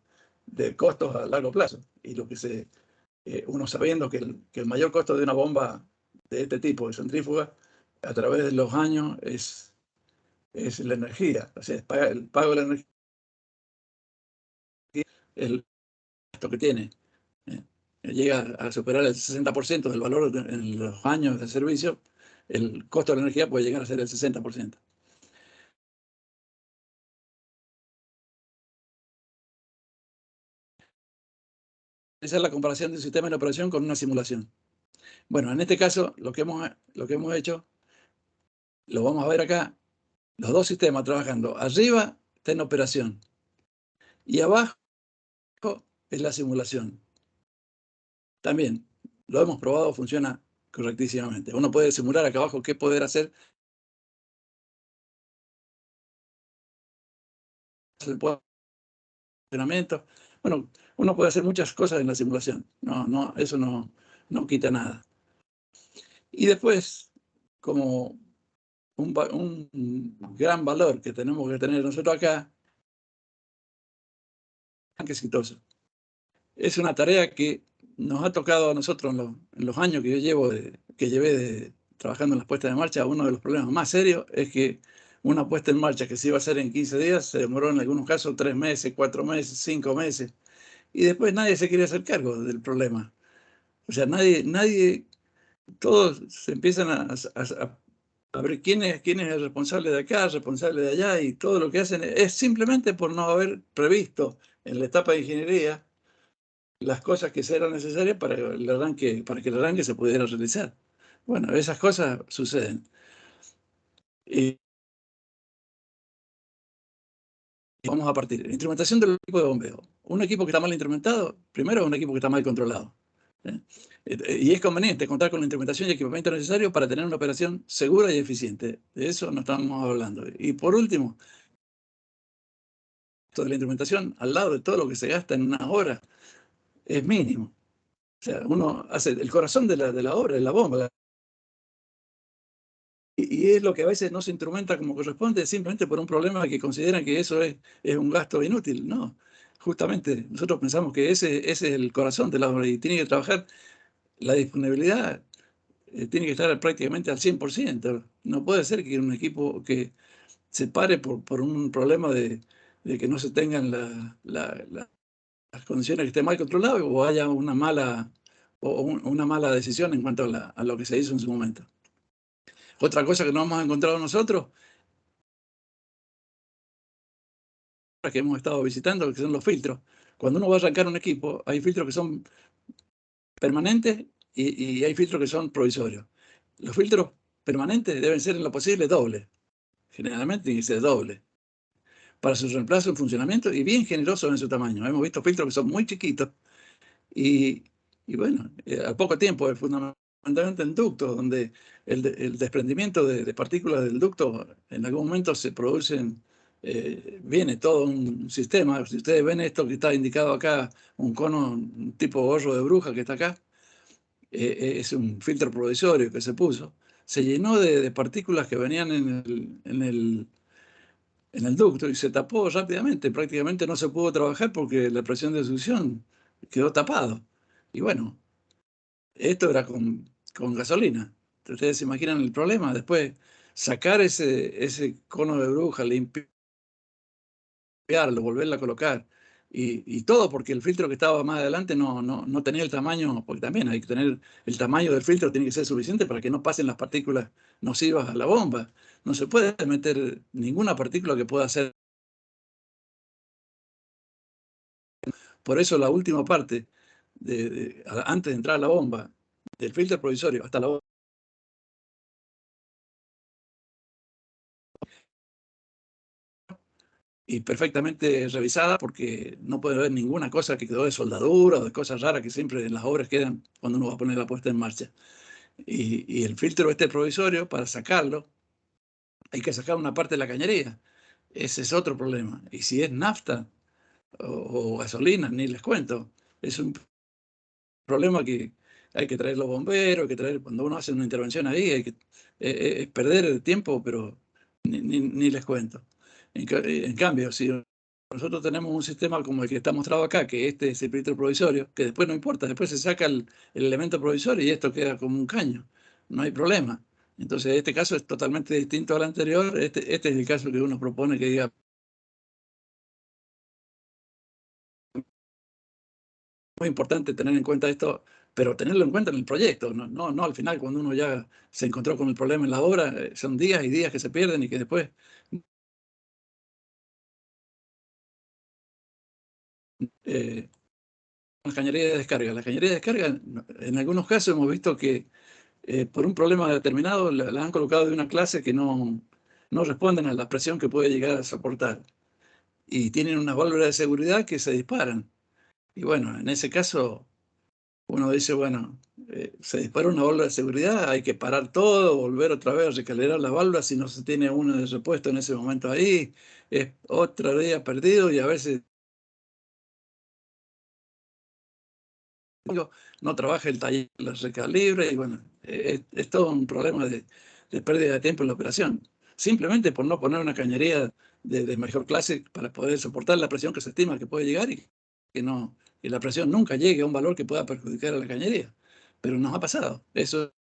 de costos a largo plazo. Y lo que uno sabiendo que el mayor costo de una bomba de este tipo, de centrífuga, a través de los años es la energía. O sea, el pago de la energía es el costo que tiene. ¿eh? Llega a superar el 60% del valor en los años de servicio, el costo de la energía puede llegar a ser el 60%. Esa es la comparación de un sistema en operación con una simulación. Bueno, en este caso, lo que hemos hecho, lo vamos a ver acá, los 2 sistemas trabajando arriba está en operación. Y abajo es la simulación. También lo hemos probado, funciona correctísimamente. Uno puede simular acá abajo qué poder hacer el funcionamiento. Bueno, uno puede hacer muchas cosas en la simulación. Eso no quita nada. Y después, como un gran valor que tenemos que tener nosotros acá, es exitoso. Es una tarea que nos ha tocado a nosotros en los años que yo llevé trabajando en las puestas en marcha. Uno de los problemas más serios es que una puesta en marcha que se iba a hacer en 15 días se demoró en algunos casos 3 meses, 4 meses, 5 meses. Y después nadie se quiere hacer cargo del problema. O sea, todos se empiezan a ver quién es el responsable de acá, el responsable de allá, y todo lo que hacen es simplemente por no haber previsto en la etapa de ingeniería las cosas que eran necesarias para que el arranque se pudiera realizar. Bueno, esas cosas suceden. Y vamos a partir. Instrumentación del equipo de bombeo. Un equipo que está mal instrumentado, primero es un equipo que está mal controlado. Y es conveniente contar con la instrumentación y equipamiento necesario para tener una operación segura y eficiente. De eso no estamos hablando. Y por último, de la instrumentación al lado de todo lo que se gasta en una hora es mínimo. O sea, uno hace el corazón de la obra, es la bomba. Y es lo que a veces no se instrumenta como corresponde simplemente por un problema que consideran que eso es un gasto inútil. No, justamente nosotros pensamos que ese es el corazón de la obra y tiene que trabajar la disponibilidad, tiene que estar prácticamente al 100%. No puede ser que un equipo que se pare por un problema de que no se tengan las condiciones que esté mal controlado o haya una mala decisión en cuanto a lo que se hizo en su momento. Otra cosa que no hemos encontrado nosotros, que hemos estado visitando, que son los filtros. Cuando uno va a arrancar un equipo, hay filtros que son permanentes y hay filtros que son provisorios. Los filtros permanentes deben ser en lo posible dobles. Generalmente tienen que ser dobles. Para su reemplazo en funcionamiento y bien generosos en su tamaño. Hemos visto filtros que son muy chiquitos y bueno, a poco tiempo, fundamentalmente en ductos, donde el desprendimiento de partículas del ducto en algún momento se producen, viene todo un sistema. Si ustedes ven esto que está indicado acá, un cono un tipo gorro de bruja que está acá, es un filtro provisorio que se puso. Se llenó de partículas que venían en el ducto y se tapó rápidamente. Prácticamente no se pudo trabajar porque la presión de succión quedó tapado. Y bueno, esto era con gasolina. Ustedes se imaginan el problema. Después, sacar ese cono de bruja, limpiarlo, volverlo a colocar. Y todo porque el filtro que estaba más adelante no tenía el tamaño, porque también hay que tener el tamaño del filtro, tiene que ser suficiente para que no pasen las partículas nocivas a la bomba. No se puede meter ninguna partícula que pueda ser. Por eso la última parte, antes de entrar a la bomba, del filtro provisorio hasta la bomba, y perfectamente revisada porque no puede haber ninguna cosa que quedó de soldadura o de cosas raras que siempre en las obras quedan cuando uno va a poner la puesta en marcha. Y el filtro este provisorio, para sacarlo, hay que sacar una parte de la cañería. Ese es otro problema. Y si es nafta o gasolina, ni les cuento. Es un problema que hay que traer los bomberos, hay que traer, cuando uno hace una intervención ahí, es perder el tiempo, pero ni les cuento. En cambio, si nosotros tenemos un sistema como el que está mostrado acá, que este es el filtro provisorio, que después no importa, después se saca el elemento provisorio y esto queda como un caño, no hay problema. Entonces, este caso es totalmente distinto al anterior. Este es el caso que uno propone que diga, muy importante tener en cuenta esto, pero tenerlo en cuenta en el proyecto, no al final cuando uno ya se encontró con el problema en la obra. Son días y días que se pierden y que después eh, las cañerías de descarga. Las cañerías de descarga, en algunos casos hemos visto que por un problema determinado las han colocado de una clase que no responden a la presión que puede llegar a soportar. y tienen unas válvulas de seguridad que se disparan. Y bueno, en ese caso uno dice, bueno, se dispara una válvula de seguridad, hay que parar todo, volver otra vez a recalibrar la válvula si no se tiene una de repuesto en ese momento ahí, es otro día perdido y a veces no trabaja el taller, la recalibre y bueno, es todo un problema de pérdida de tiempo en la operación. Simplemente por no poner una cañería de mejor clase para poder soportar la presión que se estima que puede llegar y que la presión nunca llegue a un valor que pueda perjudicar a la cañería. Pero nos ha pasado. Eso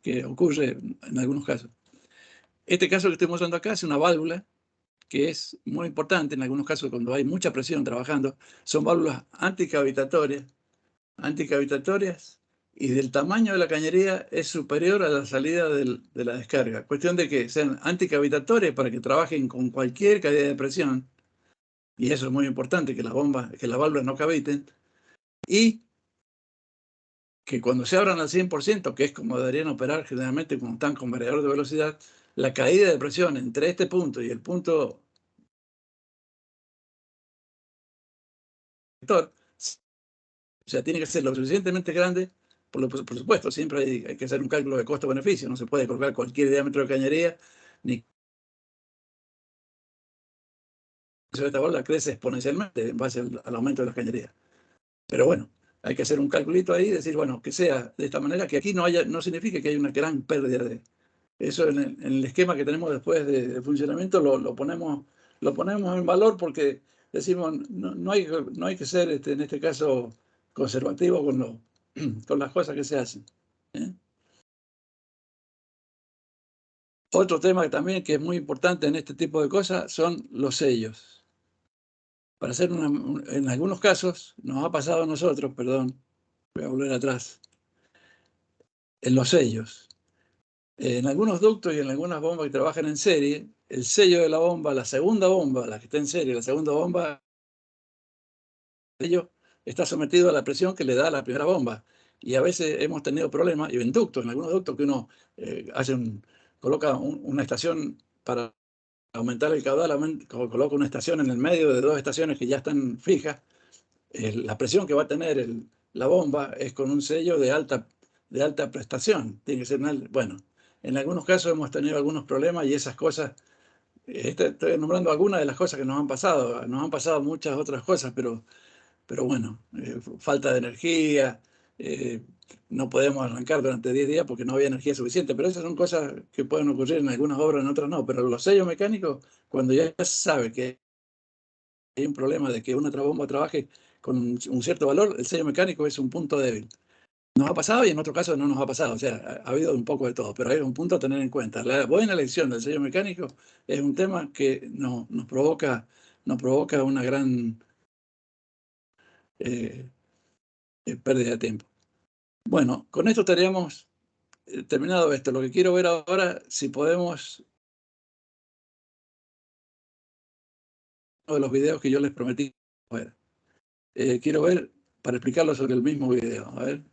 que ocurre en algunos casos. Este caso que estoy mostrando acá es una válvula que es muy importante en algunos casos cuando hay mucha presión trabajando. Son válvulas anticavitatorias y del tamaño de la cañería es superior a la salida de la descarga. Cuestión de que sean anticavitatorias para que trabajen con cualquier caída de presión, y eso es muy importante, que las válvulas no caviten, y que cuando se abran al 100%, que es como deberían operar generalmente cuando están con variador de velocidad, la caída de presión entre este punto y el punto vector, o sea, tiene que ser lo suficientemente grande. Por supuesto, siempre hay que hacer un cálculo de costo-beneficio. No se puede colocar cualquier diámetro de cañería, ni esta bola crece exponencialmente en base al aumento de las cañerías. Pero bueno, hay que hacer un calculito ahí y decir, bueno, que sea de esta manera, que aquí no significa que haya una gran pérdida de... Eso en el esquema que tenemos después de funcionamiento lo ponemos en valor porque decimos, no hay que ser, en este caso, conservativo con las cosas que se hacen. ¿Eh? Otro tema que es muy importante en este tipo de cosas son los sellos. Para hacer en algunos casos, nos ha pasado a nosotros, perdón, voy a volver atrás, en los sellos. En algunos ductos y en algunas bombas que trabajan en serie, el sello de la bomba, la segunda bomba, la que está en serie, la segunda bomba, el sello está sometido a la presión que le da la primera bomba. Y a veces hemos tenido problemas, y en ductos, en algunos ductos que uno coloca una estación para aumentar el caudal, coloca una estación en el medio de dos estaciones que ya están fijas. La presión que va a tener la bomba es con un sello de alta prestación. Tiene que ser bueno, en algunos casos hemos tenido algunos problemas y esas cosas, estoy nombrando algunas de las cosas que nos han pasado muchas otras cosas, pero bueno, falta de energía, eh, no podemos arrancar durante 10 días porque no había energía suficiente, pero esas son cosas que pueden ocurrir en algunas obras, en otras no, pero los sellos mecánicos, cuando ya se sabe que hay un problema de que una bomba trabaje con un cierto valor, el sello mecánico es un punto débil. Nos ha pasado y en otro caso no nos ha pasado, o sea, ha habido un poco de todo, pero hay un punto a tener en cuenta. La buena elección del sello mecánico es un tema que nos provoca una gran eh, pérdida de tiempo. Bueno, con esto estaríamos terminado esto. Lo que quiero ver ahora, si podemos, uno de los videos que yo les prometí ver. Quiero ver para explicarlo sobre el mismo video. A ver.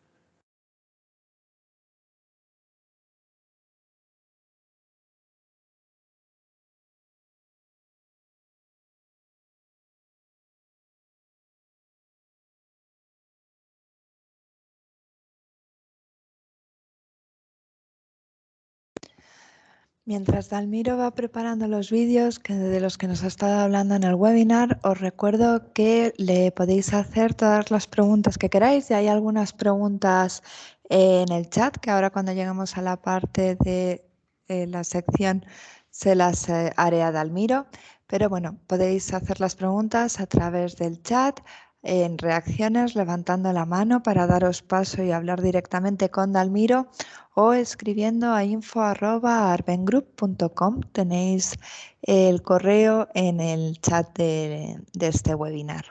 Mientras Dalmiro va preparando los vídeos de los que nos ha estado hablando en el webinar, os recuerdo que le podéis hacer todas las preguntas que queráis. Y hay algunas preguntas en el chat que ahora cuando lleguemos a la parte de la sección se las haré a Dalmiro. Pero bueno, podéis hacer las preguntas a través del chat, en reacciones, levantando la mano para daros paso y hablar directamente con Dalmiro, o escribiendo a info@arbengroup.com. Tenéis el correo en el chat de este webinar.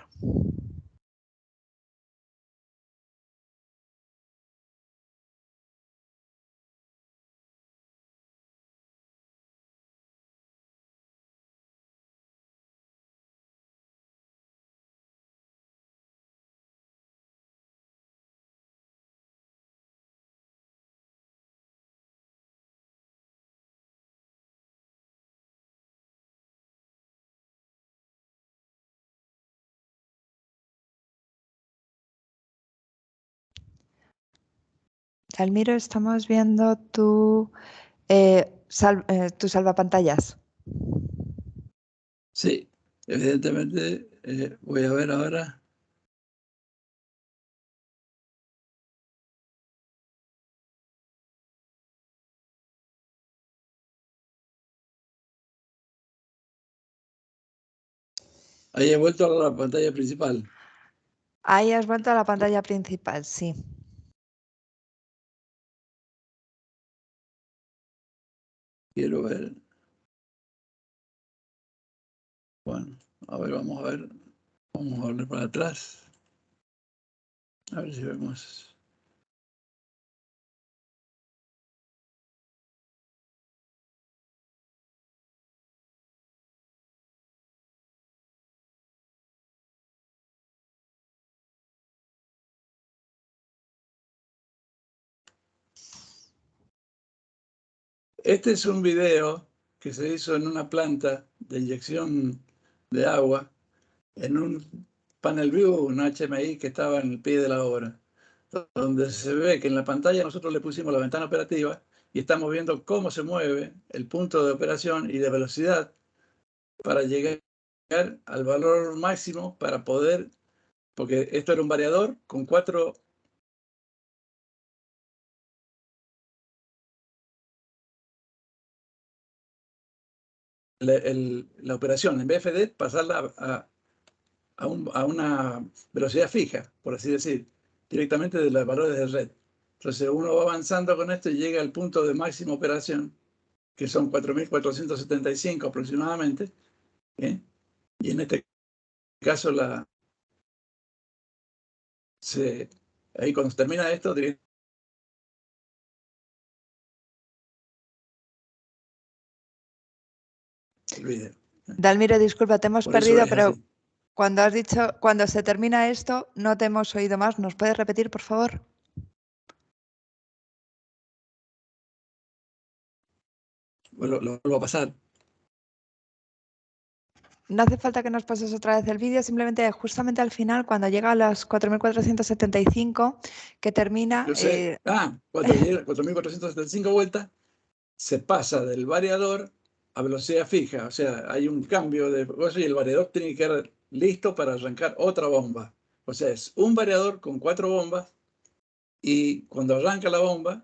Dalmiro, estamos viendo tu salvapantallas. Sí, evidentemente voy a ver ahora. Ahí he vuelto a la pantalla principal. Ahí has vuelto a la pantalla principal, sí. Quiero ver. Bueno, a ver, vamos a ver. Vamos a volver para atrás. A ver si vemos. Este es un video que se hizo en una planta de inyección de agua, en un panel view, un HMI que estaba en el pie de la obra, donde se ve que en la pantalla nosotros le pusimos la ventana operativa y estamos viendo cómo se mueve el punto de operación y de velocidad para llegar al valor máximo para poder, porque esto era un variador con 4 la operación, en vez de pasarla a una velocidad fija, por así decir, directamente de los valores de red. Entonces uno va avanzando con esto y llega al punto de máxima operación, que son 4.475 aproximadamente, ¿eh? Y en este caso, ahí cuando se termina esto, el video. Dalmiro, disculpa, te hemos Por eso perdido, es pero así. cuando has dicho, cuando se termina esto, no te hemos oído más. ¿Nos puedes repetir, por favor? Bueno, lo vuelvo a pasar. No hace falta que nos pases otra vez el vídeo, simplemente justamente al final, cuando llega a las 4.475, que termina... Yo sé, cuando llega a 4.475 vueltas, se pasa del variador a velocidad fija. O sea, hay un cambio de cosa y el variador tiene que quedar listo para arrancar otra bomba. O sea, es un variador con 4 bombas y cuando arranca la bomba,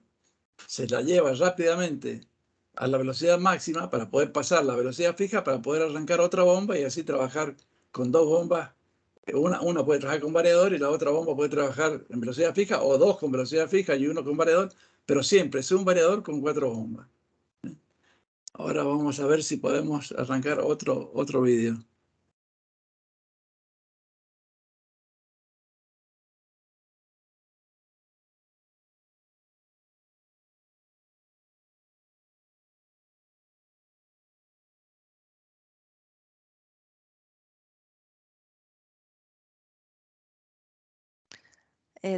se la lleva rápidamente a la velocidad máxima para poder pasar la velocidad fija para poder arrancar otra bomba y así trabajar con 2 bombas. Una puede trabajar con variador y la otra bomba puede trabajar en velocidad fija, o 2 con velocidad fija y uno con variador, pero siempre es un variador con 4 bombas. Ahora vamos a ver si podemos arrancar otro vídeo.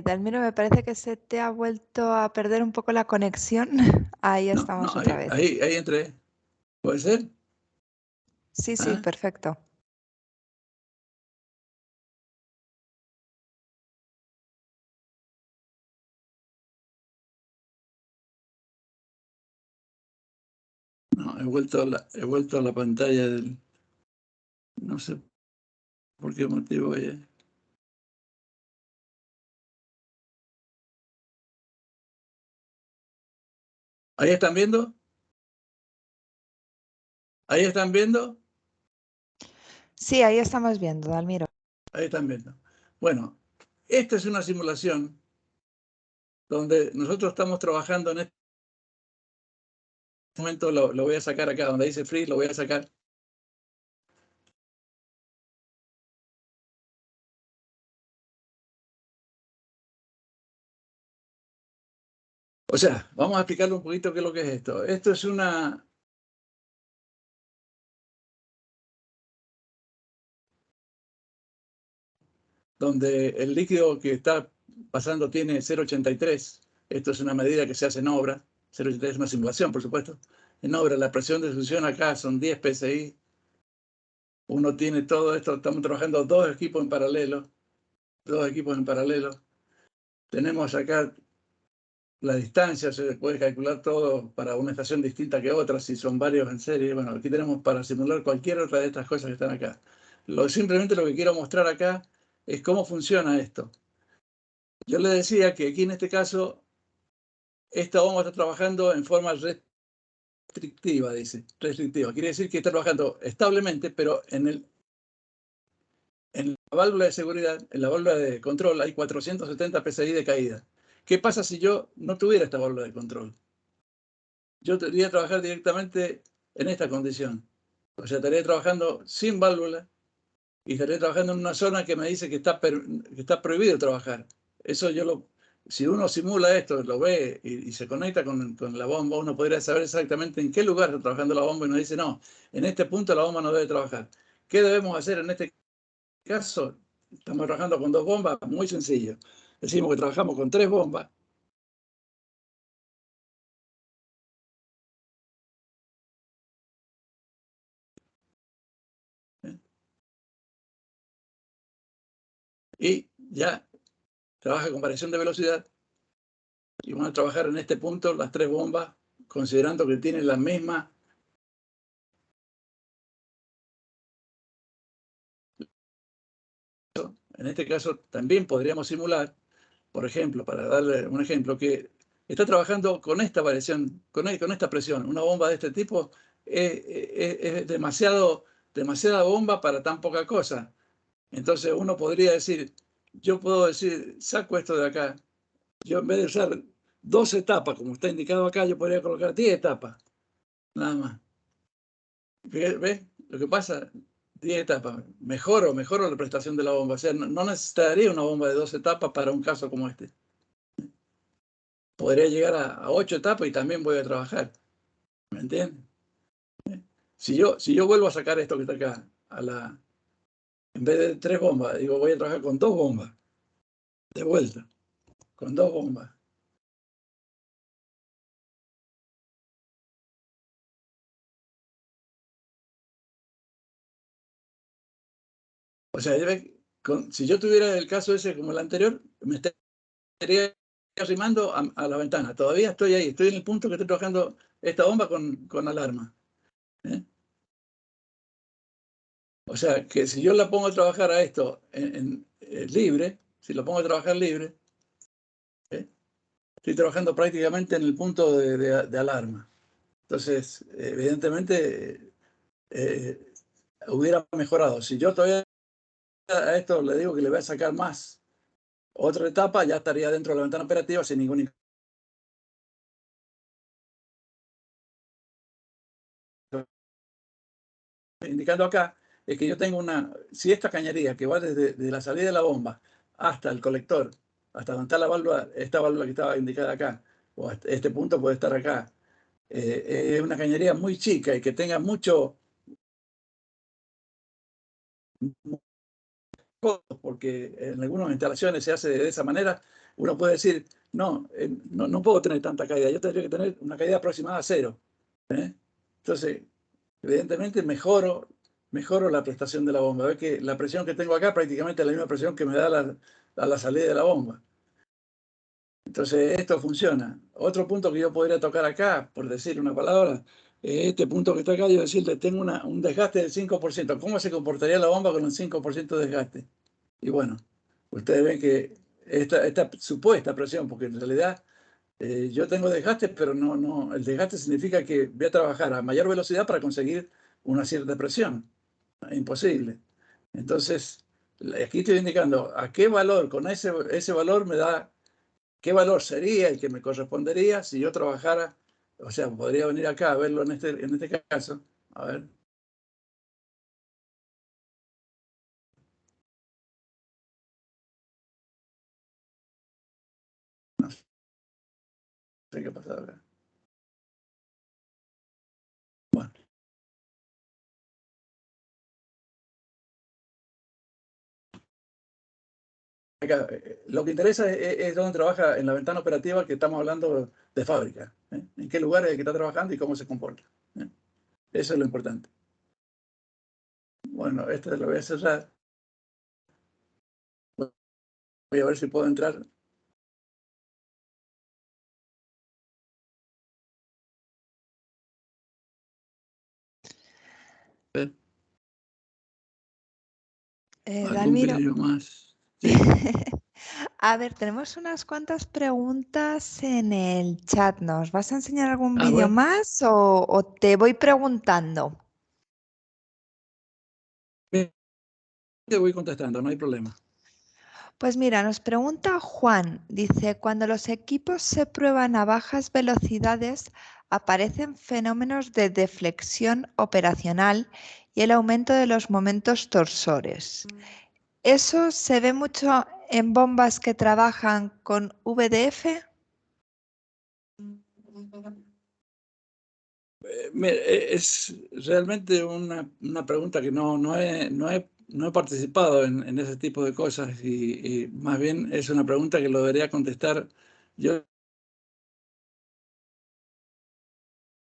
Dalmiro, me parece que se te ha vuelto a perder un poco la conexión. Ahí No, no, estamos otra vez. ahí entré. ¿Puede ser? Sí, sí, ¿Ah? perfecto. No, he vuelto a la pantalla del... No sé por qué motivo. ¿Ahí están viendo? ¿Ahí están viendo? Sí, ahí estamos viendo, Dalmiro. Ahí están viendo. Bueno, esta es una simulación donde nosotros estamos trabajando en este momento, lo voy a sacar acá, donde dice free, lo voy a sacar. O sea, vamos a explicarle un poquito qué es lo que es esto. Esto es donde el líquido que está pasando tiene 0,83. Esto es una medida que se hace en obra. 0,83 es una simulación, por supuesto. En obra, la presión de succión acá son 10 psi. Uno tiene todo esto, estamos trabajando dos equipos en paralelo. Tenemos acá la distancia, se puede calcular todo para una estación distinta que otra, si son varios en serie. Bueno, aquí tenemos para simular cualquier otra de estas cosas que están acá. Simplemente lo que quiero mostrar acá es cómo funciona esto. Yo le decía que aquí en este caso, esta bomba está trabajando en forma restrictiva, dice. Restrictiva. Quiere decir que está trabajando establemente, pero en la válvula de seguridad, en la válvula de control, hay 470 PSI de caída. ¿Qué pasa si yo no tuviera esta válvula de control? Yo tendría que trabajar directamente en esta condición. O sea, estaría trabajando sin válvula y estaría trabajando en una zona que me dice que está prohibido trabajar. Eso si uno simula esto, lo ve y se conecta con la bomba, uno podría saber exactamente en qué lugar está trabajando la bomba y nos dice, no, en este punto la bomba no debe trabajar. ¿Qué debemos hacer en este caso? Estamos trabajando con 2 bombas, muy sencillo. Decimos que trabajamos con 3 bombas. Y ya trabaja con variación de velocidad. Y van a trabajar en este punto las 3 bombas, considerando que tienen la misma. En este caso también podríamos simular, por ejemplo, para darle un ejemplo, que está trabajando con esta variación, con esta presión. Una bomba de este tipo es demasiada bomba para tan poca cosa. Entonces uno podría decir, yo puedo decir, saco esto de acá. Yo en vez de usar 12 etapas, como está indicado acá, yo podría colocar 10 etapas, nada más. ¿Ves? Lo que pasa, 10 etapas. Mejoro la prestación de la bomba. O sea, no necesitaría una bomba de 2 etapas para un caso como este. Podría llegar a 8 etapas y también voy a trabajar. ¿Me entiendes? Si yo vuelvo a sacar esto que está acá, en vez de 3 bombas, digo, voy a trabajar con 2 bombas. De vuelta, con 2 bombas. O sea, si yo tuviera el caso ese como el anterior, me estaría arrimando a la ventana. Todavía estoy ahí, estoy en el punto que estoy trabajando esta bomba con alarma. ¿Eh? O sea, que si yo la pongo a trabajar a esto libre, si lo pongo a trabajar libre, ¿eh? Estoy trabajando prácticamente en el punto de alarma. Entonces, evidentemente, hubiera mejorado. Si yo todavía a esto le digo que le voy a sacar más otra etapa, ya estaría dentro de la ventana operativa sin ningún indicando acá es que yo tengo si esta cañería que va desde la salida de la bomba hasta el colector, hasta donde está la válvula, esta válvula que estaba indicada acá, o este punto puede estar acá, es una cañería muy chica y que tenga mucho, porque en algunas instalaciones se hace de esa manera, uno puede decir, no, no puedo tener tanta caída, yo tendría que tener una caída aproximada a 0. Entonces, evidentemente mejoro la prestación de la bomba. Ve que la presión que tengo acá prácticamente es la misma presión que me da a la salida de la bomba. Entonces, esto funciona. Otro punto que yo podría tocar acá, por decir una palabra, este punto que está acá, yo decirle, tengo un desgaste del 5%. ¿Cómo se comportaría la bomba con un 5% de desgaste? Y bueno, ustedes ven que esta supuesta presión, porque en realidad yo tengo desgaste, pero el desgaste significa que voy a trabajar a mayor velocidad para conseguir una cierta presión. Es imposible. Entonces, aquí estoy indicando a qué valor, con ese valor me da, qué valor sería el que me correspondería si yo trabajara, o sea, podría venir acá a verlo en este caso. A ver. No sé qué pasa acá. Bueno. Acá, lo que interesa es dónde trabaja en la ventana operativa que estamos hablando de fábrica. En qué lugar es el que está trabajando y cómo se comporta. ¿Eh? Eso es lo importante. Bueno, esto lo voy a cerrar. Voy a ver si puedo entrar Algún Dalmiro. vídeo más. Sí. A ver, tenemos unas cuantas preguntas en el chat. ¿Nos vas a enseñar algún vídeo Bueno. más o te voy preguntando? Te voy contestando, no hay problema. Pues mira, nos pregunta Juan, dice, cuando los equipos se prueban a bajas velocidades, aparecen fenómenos de deflexión operacional y el aumento de los momentos torsores. ¿Eso se ve mucho en bombas que trabajan con VDF? Es realmente una pregunta que no he participado en ese tipo de cosas y más bien es una pregunta que lo debería contestar yo.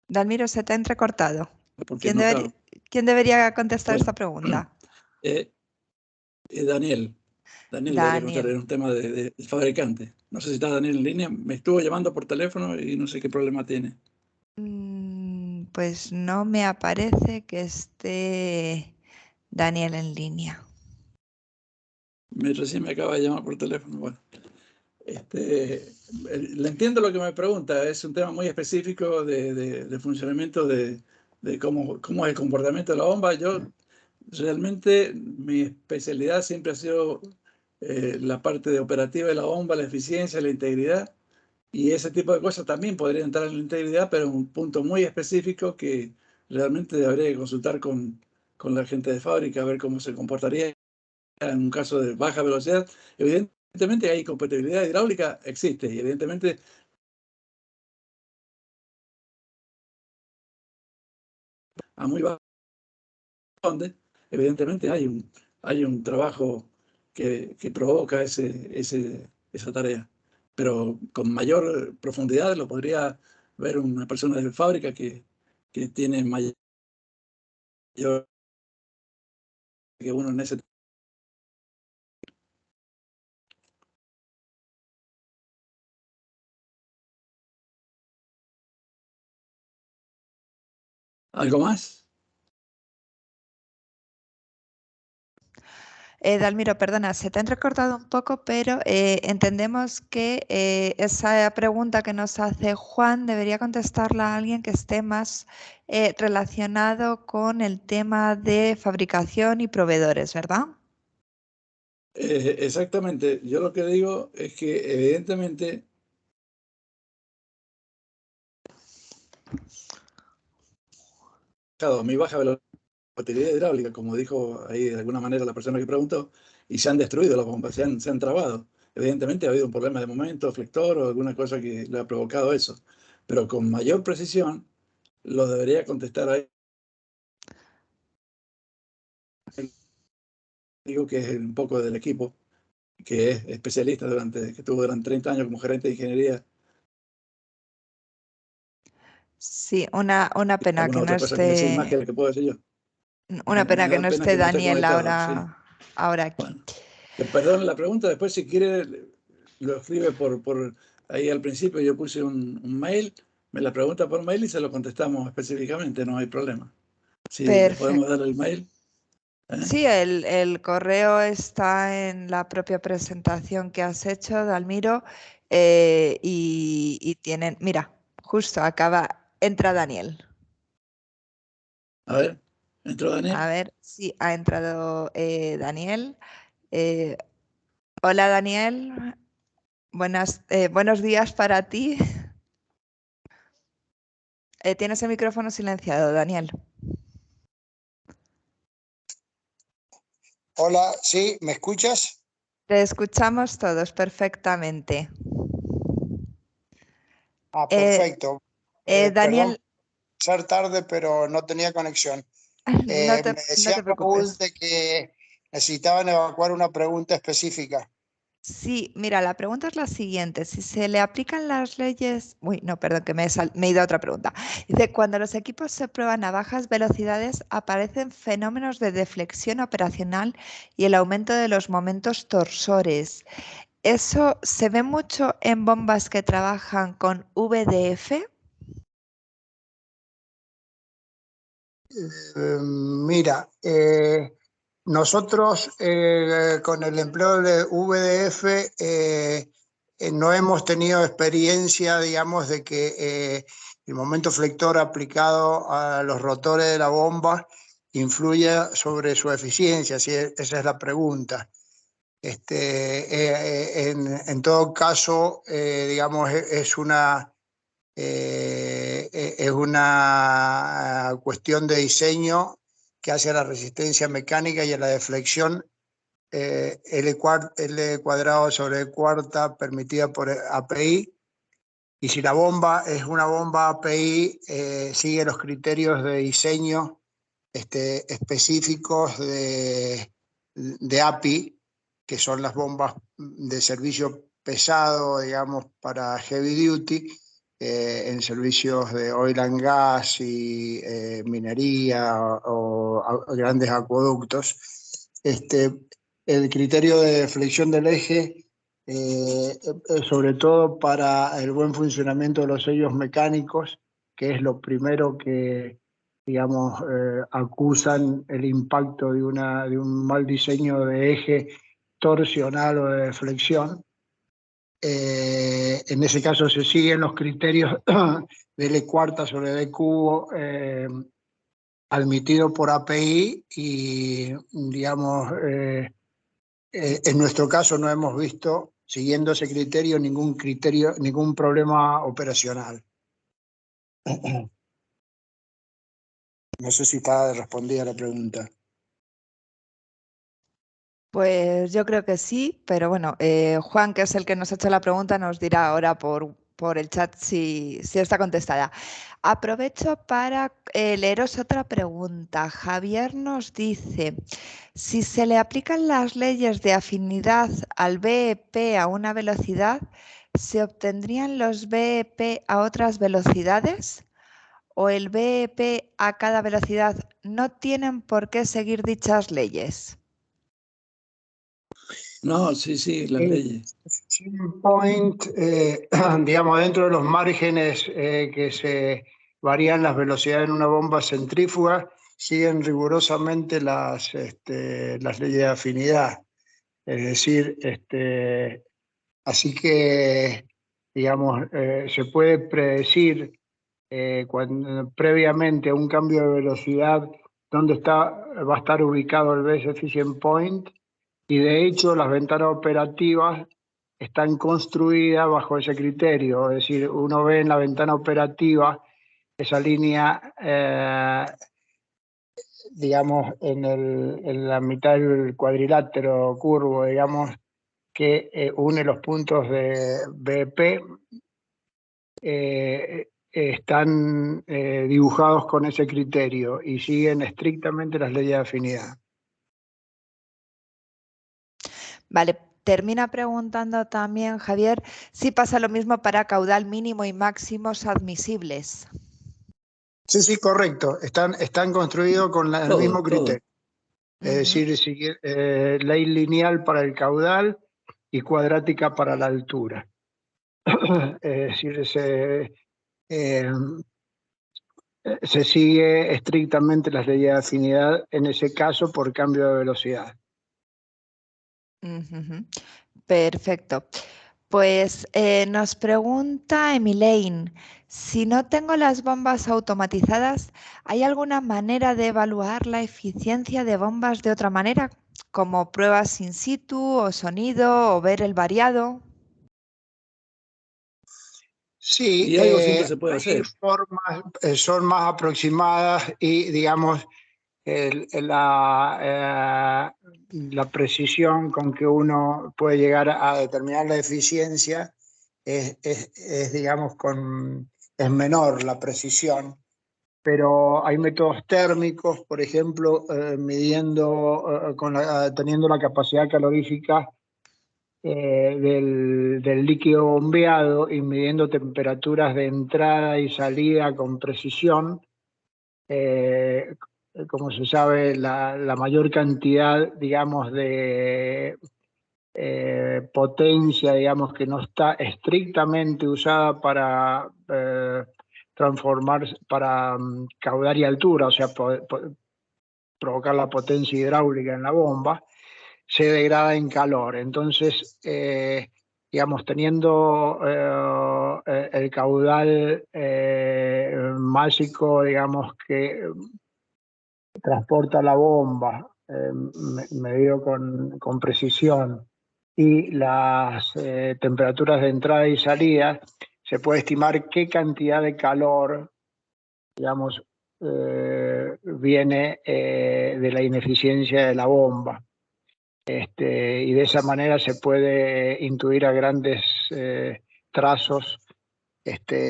Dalmiro, se te ha entrecortado. Porque no, claro. ¿Quién debería contestar Bueno, esta pregunta? Daniel. Daniel debería contestar, Daniel. era un tema del fabricante. No sé si está Daniel en línea, me estuvo llamando por teléfono y no sé qué problema tiene. Pues no me aparece que esté Daniel en línea. Recién me acaba de llamar por teléfono. Bueno, le entiendo lo que me pregunta. Es un tema muy específico de funcionamiento de cómo es el comportamiento de la bomba. Yo realmente mi especialidad siempre ha sido la parte de operativa de la bomba, la eficiencia, la integridad. Y ese tipo de cosas también podrían entrar en la integridad, pero en un punto muy específico que realmente habría que consultar con la gente de fábrica a ver cómo se comportaría en un caso de baja velocidad. Evidentemente hay compatibilidad hidráulica, existe, y evidentemente a muy bajo donde evidentemente hay un trabajo que provoca esa tarea. Pero con mayor profundidad lo podría ver una persona de fábrica que tiene mayor que uno en ese. ¿Algo más? Dalmiro, perdona, se te ha entrecortado un poco, pero entendemos que esa pregunta que nos hace Juan debería contestarla a alguien que esté más relacionado con el tema de fabricación y proveedores, ¿verdad? Exactamente. Yo lo que digo es que evidentemente mi baja velocidad hidráulica, como dijo ahí de alguna manera la persona que preguntó, y se han destruido las bombas, se han trabado. Evidentemente ha habido un problema de momento, flector o alguna cosa que le ha provocado eso. Pero con mayor precisión lo debería contestar ahí. Digo que es un poco del equipo, que es especialista que estuvo durante 30 años como gerente de ingeniería. Sí, una pena que ¿Alguna no otra cosa que decir más que esté, la que puedo decir yo? una pena Me que da no pena esté que no esté Daniel conectado, sí. ahora aquí. Bueno, perdón la pregunta, después si quiere lo escribe por ahí al principio, yo puse un mail, me la pregunta por mail y se lo contestamos específicamente, no hay problema. Si le podemos Perfecto. dar el mail. Sí, el correo está en la propia presentación que has hecho, Dalmiro, y tienen, mira, justo entra Daniel. A ver, ¿entró Daniel? A ver si ha entrado Daniel. Eh, hola Daniel, buenos días para ti. Tienes el micrófono silenciado, Daniel. Hola, sí, ¿me escuchas? Te escuchamos todos perfectamente. Perfecto. Perdón Daniel, por ser tarde, pero no tenía conexión. no Me no decía te Raúl preocupes. de que necesitaban evacuar una pregunta específica. Sí, mira, la pregunta es la siguiente. Si se le aplican las leyes... Uy, no, perdón, que me he ido a otra pregunta. Dice, cuando los equipos se prueban a bajas velocidades, aparecen fenómenos de deflexión operacional y el aumento de los momentos torsores. ¿Eso se ve mucho en bombas que trabajan con VDF? Mira, nosotros con el empleo de VDF no hemos tenido experiencia, digamos, de que el momento flector aplicado a los rotores de la bomba influye sobre su eficiencia, si esa es la pregunta. En todo caso, digamos, es una cuestión de diseño que hace a la resistencia mecánica y a la deflexión L cuadrado sobre cuarta permitida por API. Y si la bomba es una bomba API, sigue los criterios de diseño específicos de API, que son las bombas de servicio pesado, digamos, para heavy duty, en servicios de oil and gas y minería o grandes acueductos. El criterio de flexión del eje, sobre todo para el buen funcionamiento de los sellos mecánicos, que es lo primero que, digamos, acusan el impacto de un mal diseño de eje torsional o de deflexión. En ese caso se siguen los criterios de L cuarta sobre D cubo admitido por API y, digamos, en nuestro caso no hemos visto, siguiendo ese criterio, ningún problema operacional. No sé si está respondida la pregunta. Pues yo creo que sí, pero bueno, Juan, que es el que nos ha hecho la pregunta, nos dirá ahora por el chat si está contestada. Aprovecho para leeros otra pregunta. Javier nos dice, si se le aplican las leyes de afinidad al BEP a una velocidad, ¿se obtendrían los BEP a otras velocidades? ¿O el BEP a cada velocidad no tienen por qué seguir dichas leyes? No, sí, las leyes. Point, digamos, dentro de los márgenes que se varían las velocidades en una bomba centrífuga, siguen rigurosamente las leyes de afinidad. Es decir, así que, digamos, se puede predecir previamente a un cambio de velocidad dónde va a estar ubicado el best efficient point, y de hecho las ventanas operativas están construidas bajo ese criterio. Es decir, uno ve en la ventana operativa esa línea, digamos, en la mitad del cuadrilátero curvo, digamos, que une los puntos de BP, están dibujados con ese criterio y siguen estrictamente las leyes de afinidad. Vale, termina preguntando también, Javier, si pasa lo mismo para caudal mínimo y máximos admisibles. Sí, correcto. Están construidos con el mismo criterio. Es decir, ley lineal para el caudal y cuadrática para la altura. Es decir, se sigue estrictamente las leyes de afinidad en ese caso por cambio de velocidad. Perfecto. Pues nos pregunta Emilaine, si no tengo las bombas automatizadas, ¿hay alguna manera de evaluar la eficiencia de bombas de otra manera? Como pruebas in situ o sonido o ver el variado. Sí, Y algo siempre se puede hacer. Formas, son más aproximadas y, digamos, la precisión con que uno puede llegar a determinar la eficiencia digamos, es menor la precisión, pero hay métodos térmicos, por ejemplo, teniendo la capacidad calorífica del líquido bombeado y midiendo temperaturas de entrada y salida con precisión. Como se sabe, la mayor cantidad, digamos, de potencia, digamos, que no está estrictamente usada para transformarse, para caudal y altura, o sea, provocar la potencia hidráulica en la bomba, se degrada en calor. Entonces, digamos, teniendo el caudal mágico, digamos, que transporta la bomba, medido con precisión, y las temperaturas de entrada y salida, se puede estimar qué cantidad de calor, digamos, viene de la ineficiencia de la bomba. Y de esa manera se puede intuir a grandes trazos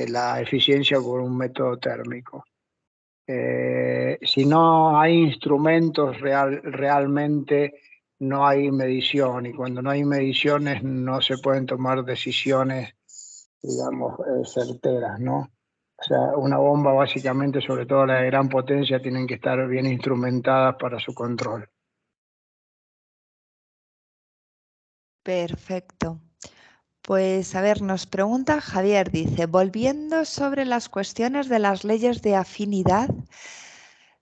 la eficiencia con un método térmico. Si no hay instrumentos realmente no hay medición, y cuando no hay mediciones no se pueden tomar decisiones, digamos, certeras, ¿no? O sea, una bomba básicamente, sobre todo la de gran potencia, tienen que estar bien instrumentadas para su control. Perfecto. Pues a ver, nos pregunta Javier, dice, volviendo sobre las cuestiones de las leyes de afinidad,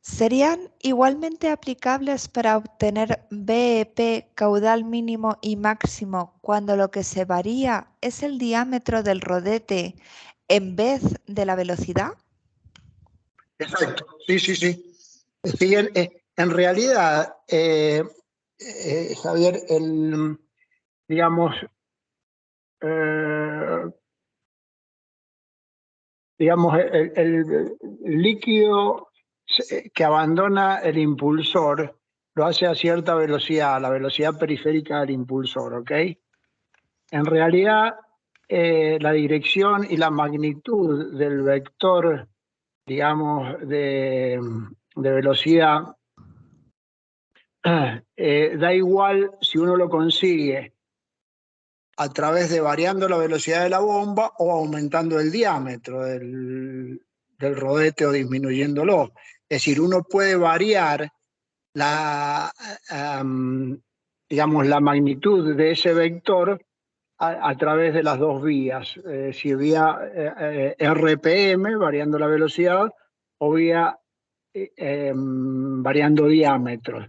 ¿serían igualmente aplicables para obtener BEP caudal mínimo y máximo cuando lo que se varía es el diámetro del rodete en vez de la velocidad? Exacto, sí, sí, sí. Sí, en realidad, Javier, digamos, el líquido que abandona el impulsor lo hace a cierta velocidad, la velocidad periférica del impulsor, ¿ok? En realidad, la dirección y la magnitud del vector, digamos, de velocidad, da igual si uno lo consigue a través de variando la velocidad de la bomba o aumentando el diámetro del rodete o disminuyéndolo. Es decir, uno puede variar digamos, la magnitud de ese vector a través de las dos vías, si vía RPM, variando la velocidad, o vía variando diámetros.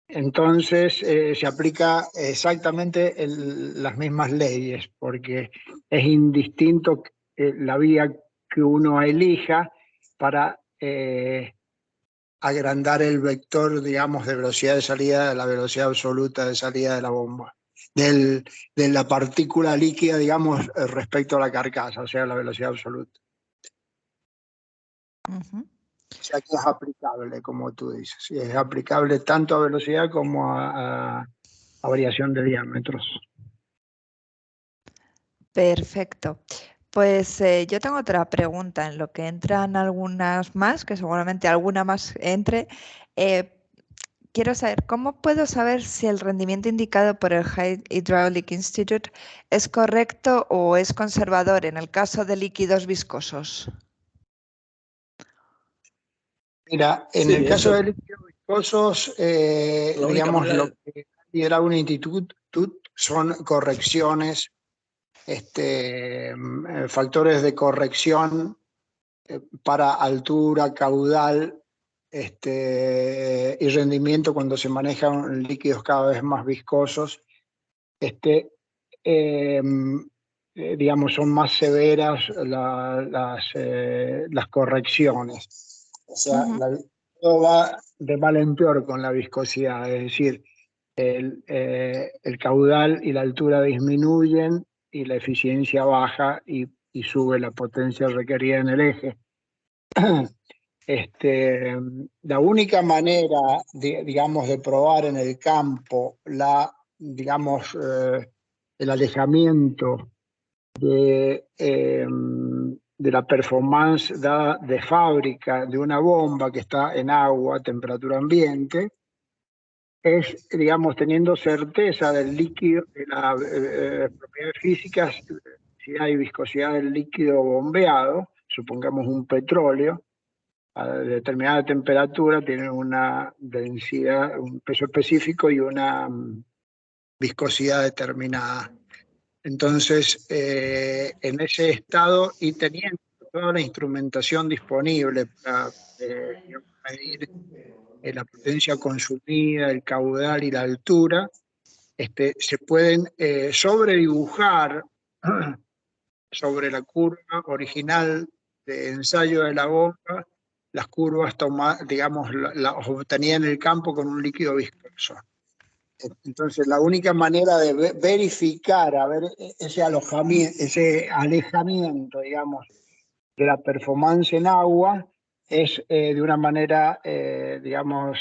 Entonces se aplica exactamente las mismas leyes, porque es indistinto la vía que uno elija para agrandar el vector, digamos, de velocidad de salida de la velocidad absoluta de salida de la bomba, de la partícula líquida, digamos, respecto a la carcasa, o sea, la velocidad absoluta. Uh-huh. O sea que es aplicable, como tú dices. Sí, es aplicable tanto a velocidad como a variación de diámetros. Perfecto. Pues yo tengo otra pregunta en lo que entran algunas más, que seguramente alguna más entre. Quiero saber, ¿cómo puedo saber si el rendimiento indicado por el Hydraulic Institute es correcto o es conservador en el caso de líquidos viscosos? Mira, en el caso de líquidos viscosos, digamos, lo que lidera un instituto son correcciones, factores de corrección para altura, caudal, y rendimiento cuando se manejan líquidos cada vez más viscosos. Digamos, son más severas las correcciones. O sea, todo va de mal en peor con la viscosidad, es decir, el caudal y la altura disminuyen y la eficiencia baja y sube la potencia requerida en el eje. La única manera, digamos, de probar en el campo digamos, el alejamiento de la performance dada de fábrica de una bomba que está en agua a temperatura ambiente, es, digamos, teniendo certeza del líquido, de las propiedades físicas, si hay viscosidad del líquido bombeado, supongamos un petróleo, a determinada temperatura tiene una densidad, un peso específico y una viscosidad determinada. Entonces, en ese estado y teniendo toda la instrumentación disponible para digamos, medir la potencia consumida, el caudal y la altura, se pueden sobredibujar sobre la curva original de ensayo de la bomba, las curvas digamos, las obtenía en el campo con un líquido viscoso. Entonces, la única manera de verificar, a ver, ese alejamiento, digamos, de la performance en agua es de una manera, digamos,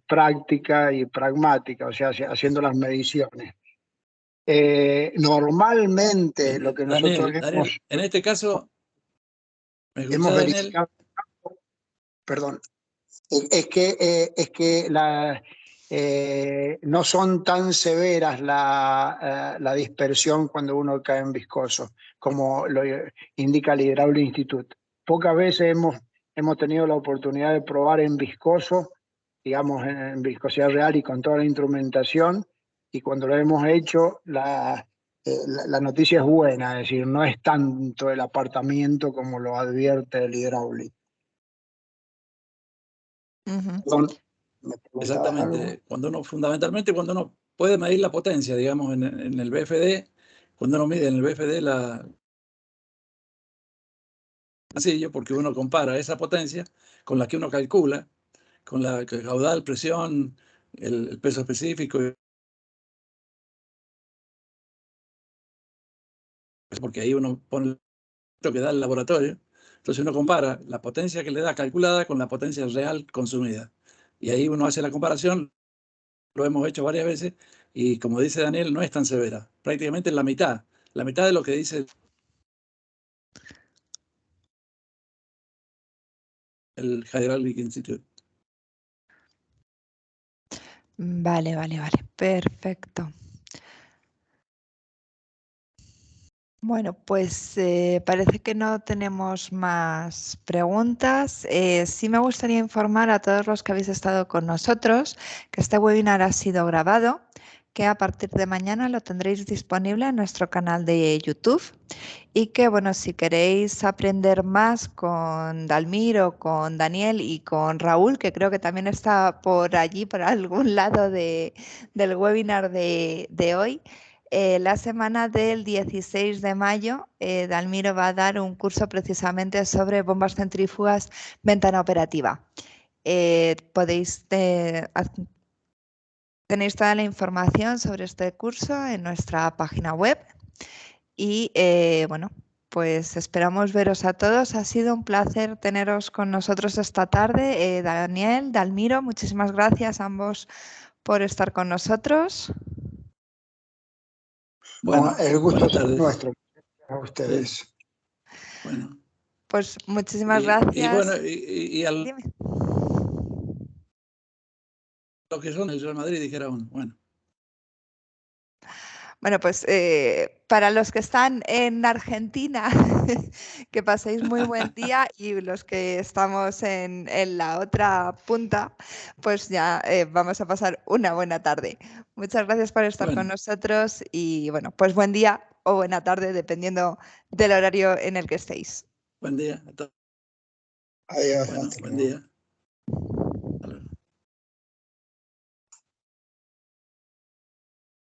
práctica y pragmática, o sea, haciendo las mediciones. Normalmente lo que nosotros Daniel, en este caso, ¿me escuchás, hemos Daniel? verificado, perdón, es que no son tan severas la dispersión cuando uno cae en viscoso, como lo indica el Hydraulic Institute. Pocas veces hemos tenido la oportunidad de probar en viscoso, digamos en viscosidad real y con toda la instrumentación, y cuando lo hemos hecho, la noticia es buena, es decir, no es tanto el apartamiento como lo advierte el Hydraulic. Perdón, exactamente. Fundamentalmente cuando uno puede medir la potencia, digamos, en el BFD, cuando uno mide en el BFD sencillo, porque uno compara esa potencia con la que uno calcula, con la caudal, presión, el peso específico, porque ahí uno pone lo que da el laboratorio. Entonces uno compara la potencia que le da calculada con la potencia real consumida. Y ahí uno hace la comparación, lo hemos hecho varias veces, y como dice Daniel, no es tan severa. Prácticamente la mitad de lo que dice el Hydraulic Institute. Vale, perfecto. Bueno, pues parece que no tenemos más preguntas. Sí me gustaría informar a todos los que habéis estado con nosotros que este webinar ha sido grabado, que a partir de mañana lo tendréis disponible en nuestro canal de YouTube y que, bueno, si queréis aprender más con Dalmiro, con Daniel y con Raúl, que creo que también está por allí, por algún lado del webinar de hoy, la semana del 16 de mayo, Dalmiro va a dar un curso precisamente sobre bombas centrífugas ventana operativa. Tenéis toda la información sobre este curso en nuestra página web y bueno, pues esperamos veros a todos. Ha sido un placer teneros con nosotros esta tarde. Daniel, Dalmiro, muchísimas gracias a ambos por estar con nosotros. Bueno, el gusto es tardes. nuestro. A ustedes. Sí. Bueno. Pues muchísimas gracias. Y bueno, y Dime. Lo que son el Real Madrid, dijera uno. Bueno, pues para los que están en Argentina, que paséis muy buen día, y los que estamos en la otra punta, pues ya vamos a pasar una buena tarde. Muchas gracias por estar con nosotros y bueno, pues buen día o buena tarde, dependiendo del horario en el que estéis. Buen día. Adiós. Bueno, buen día.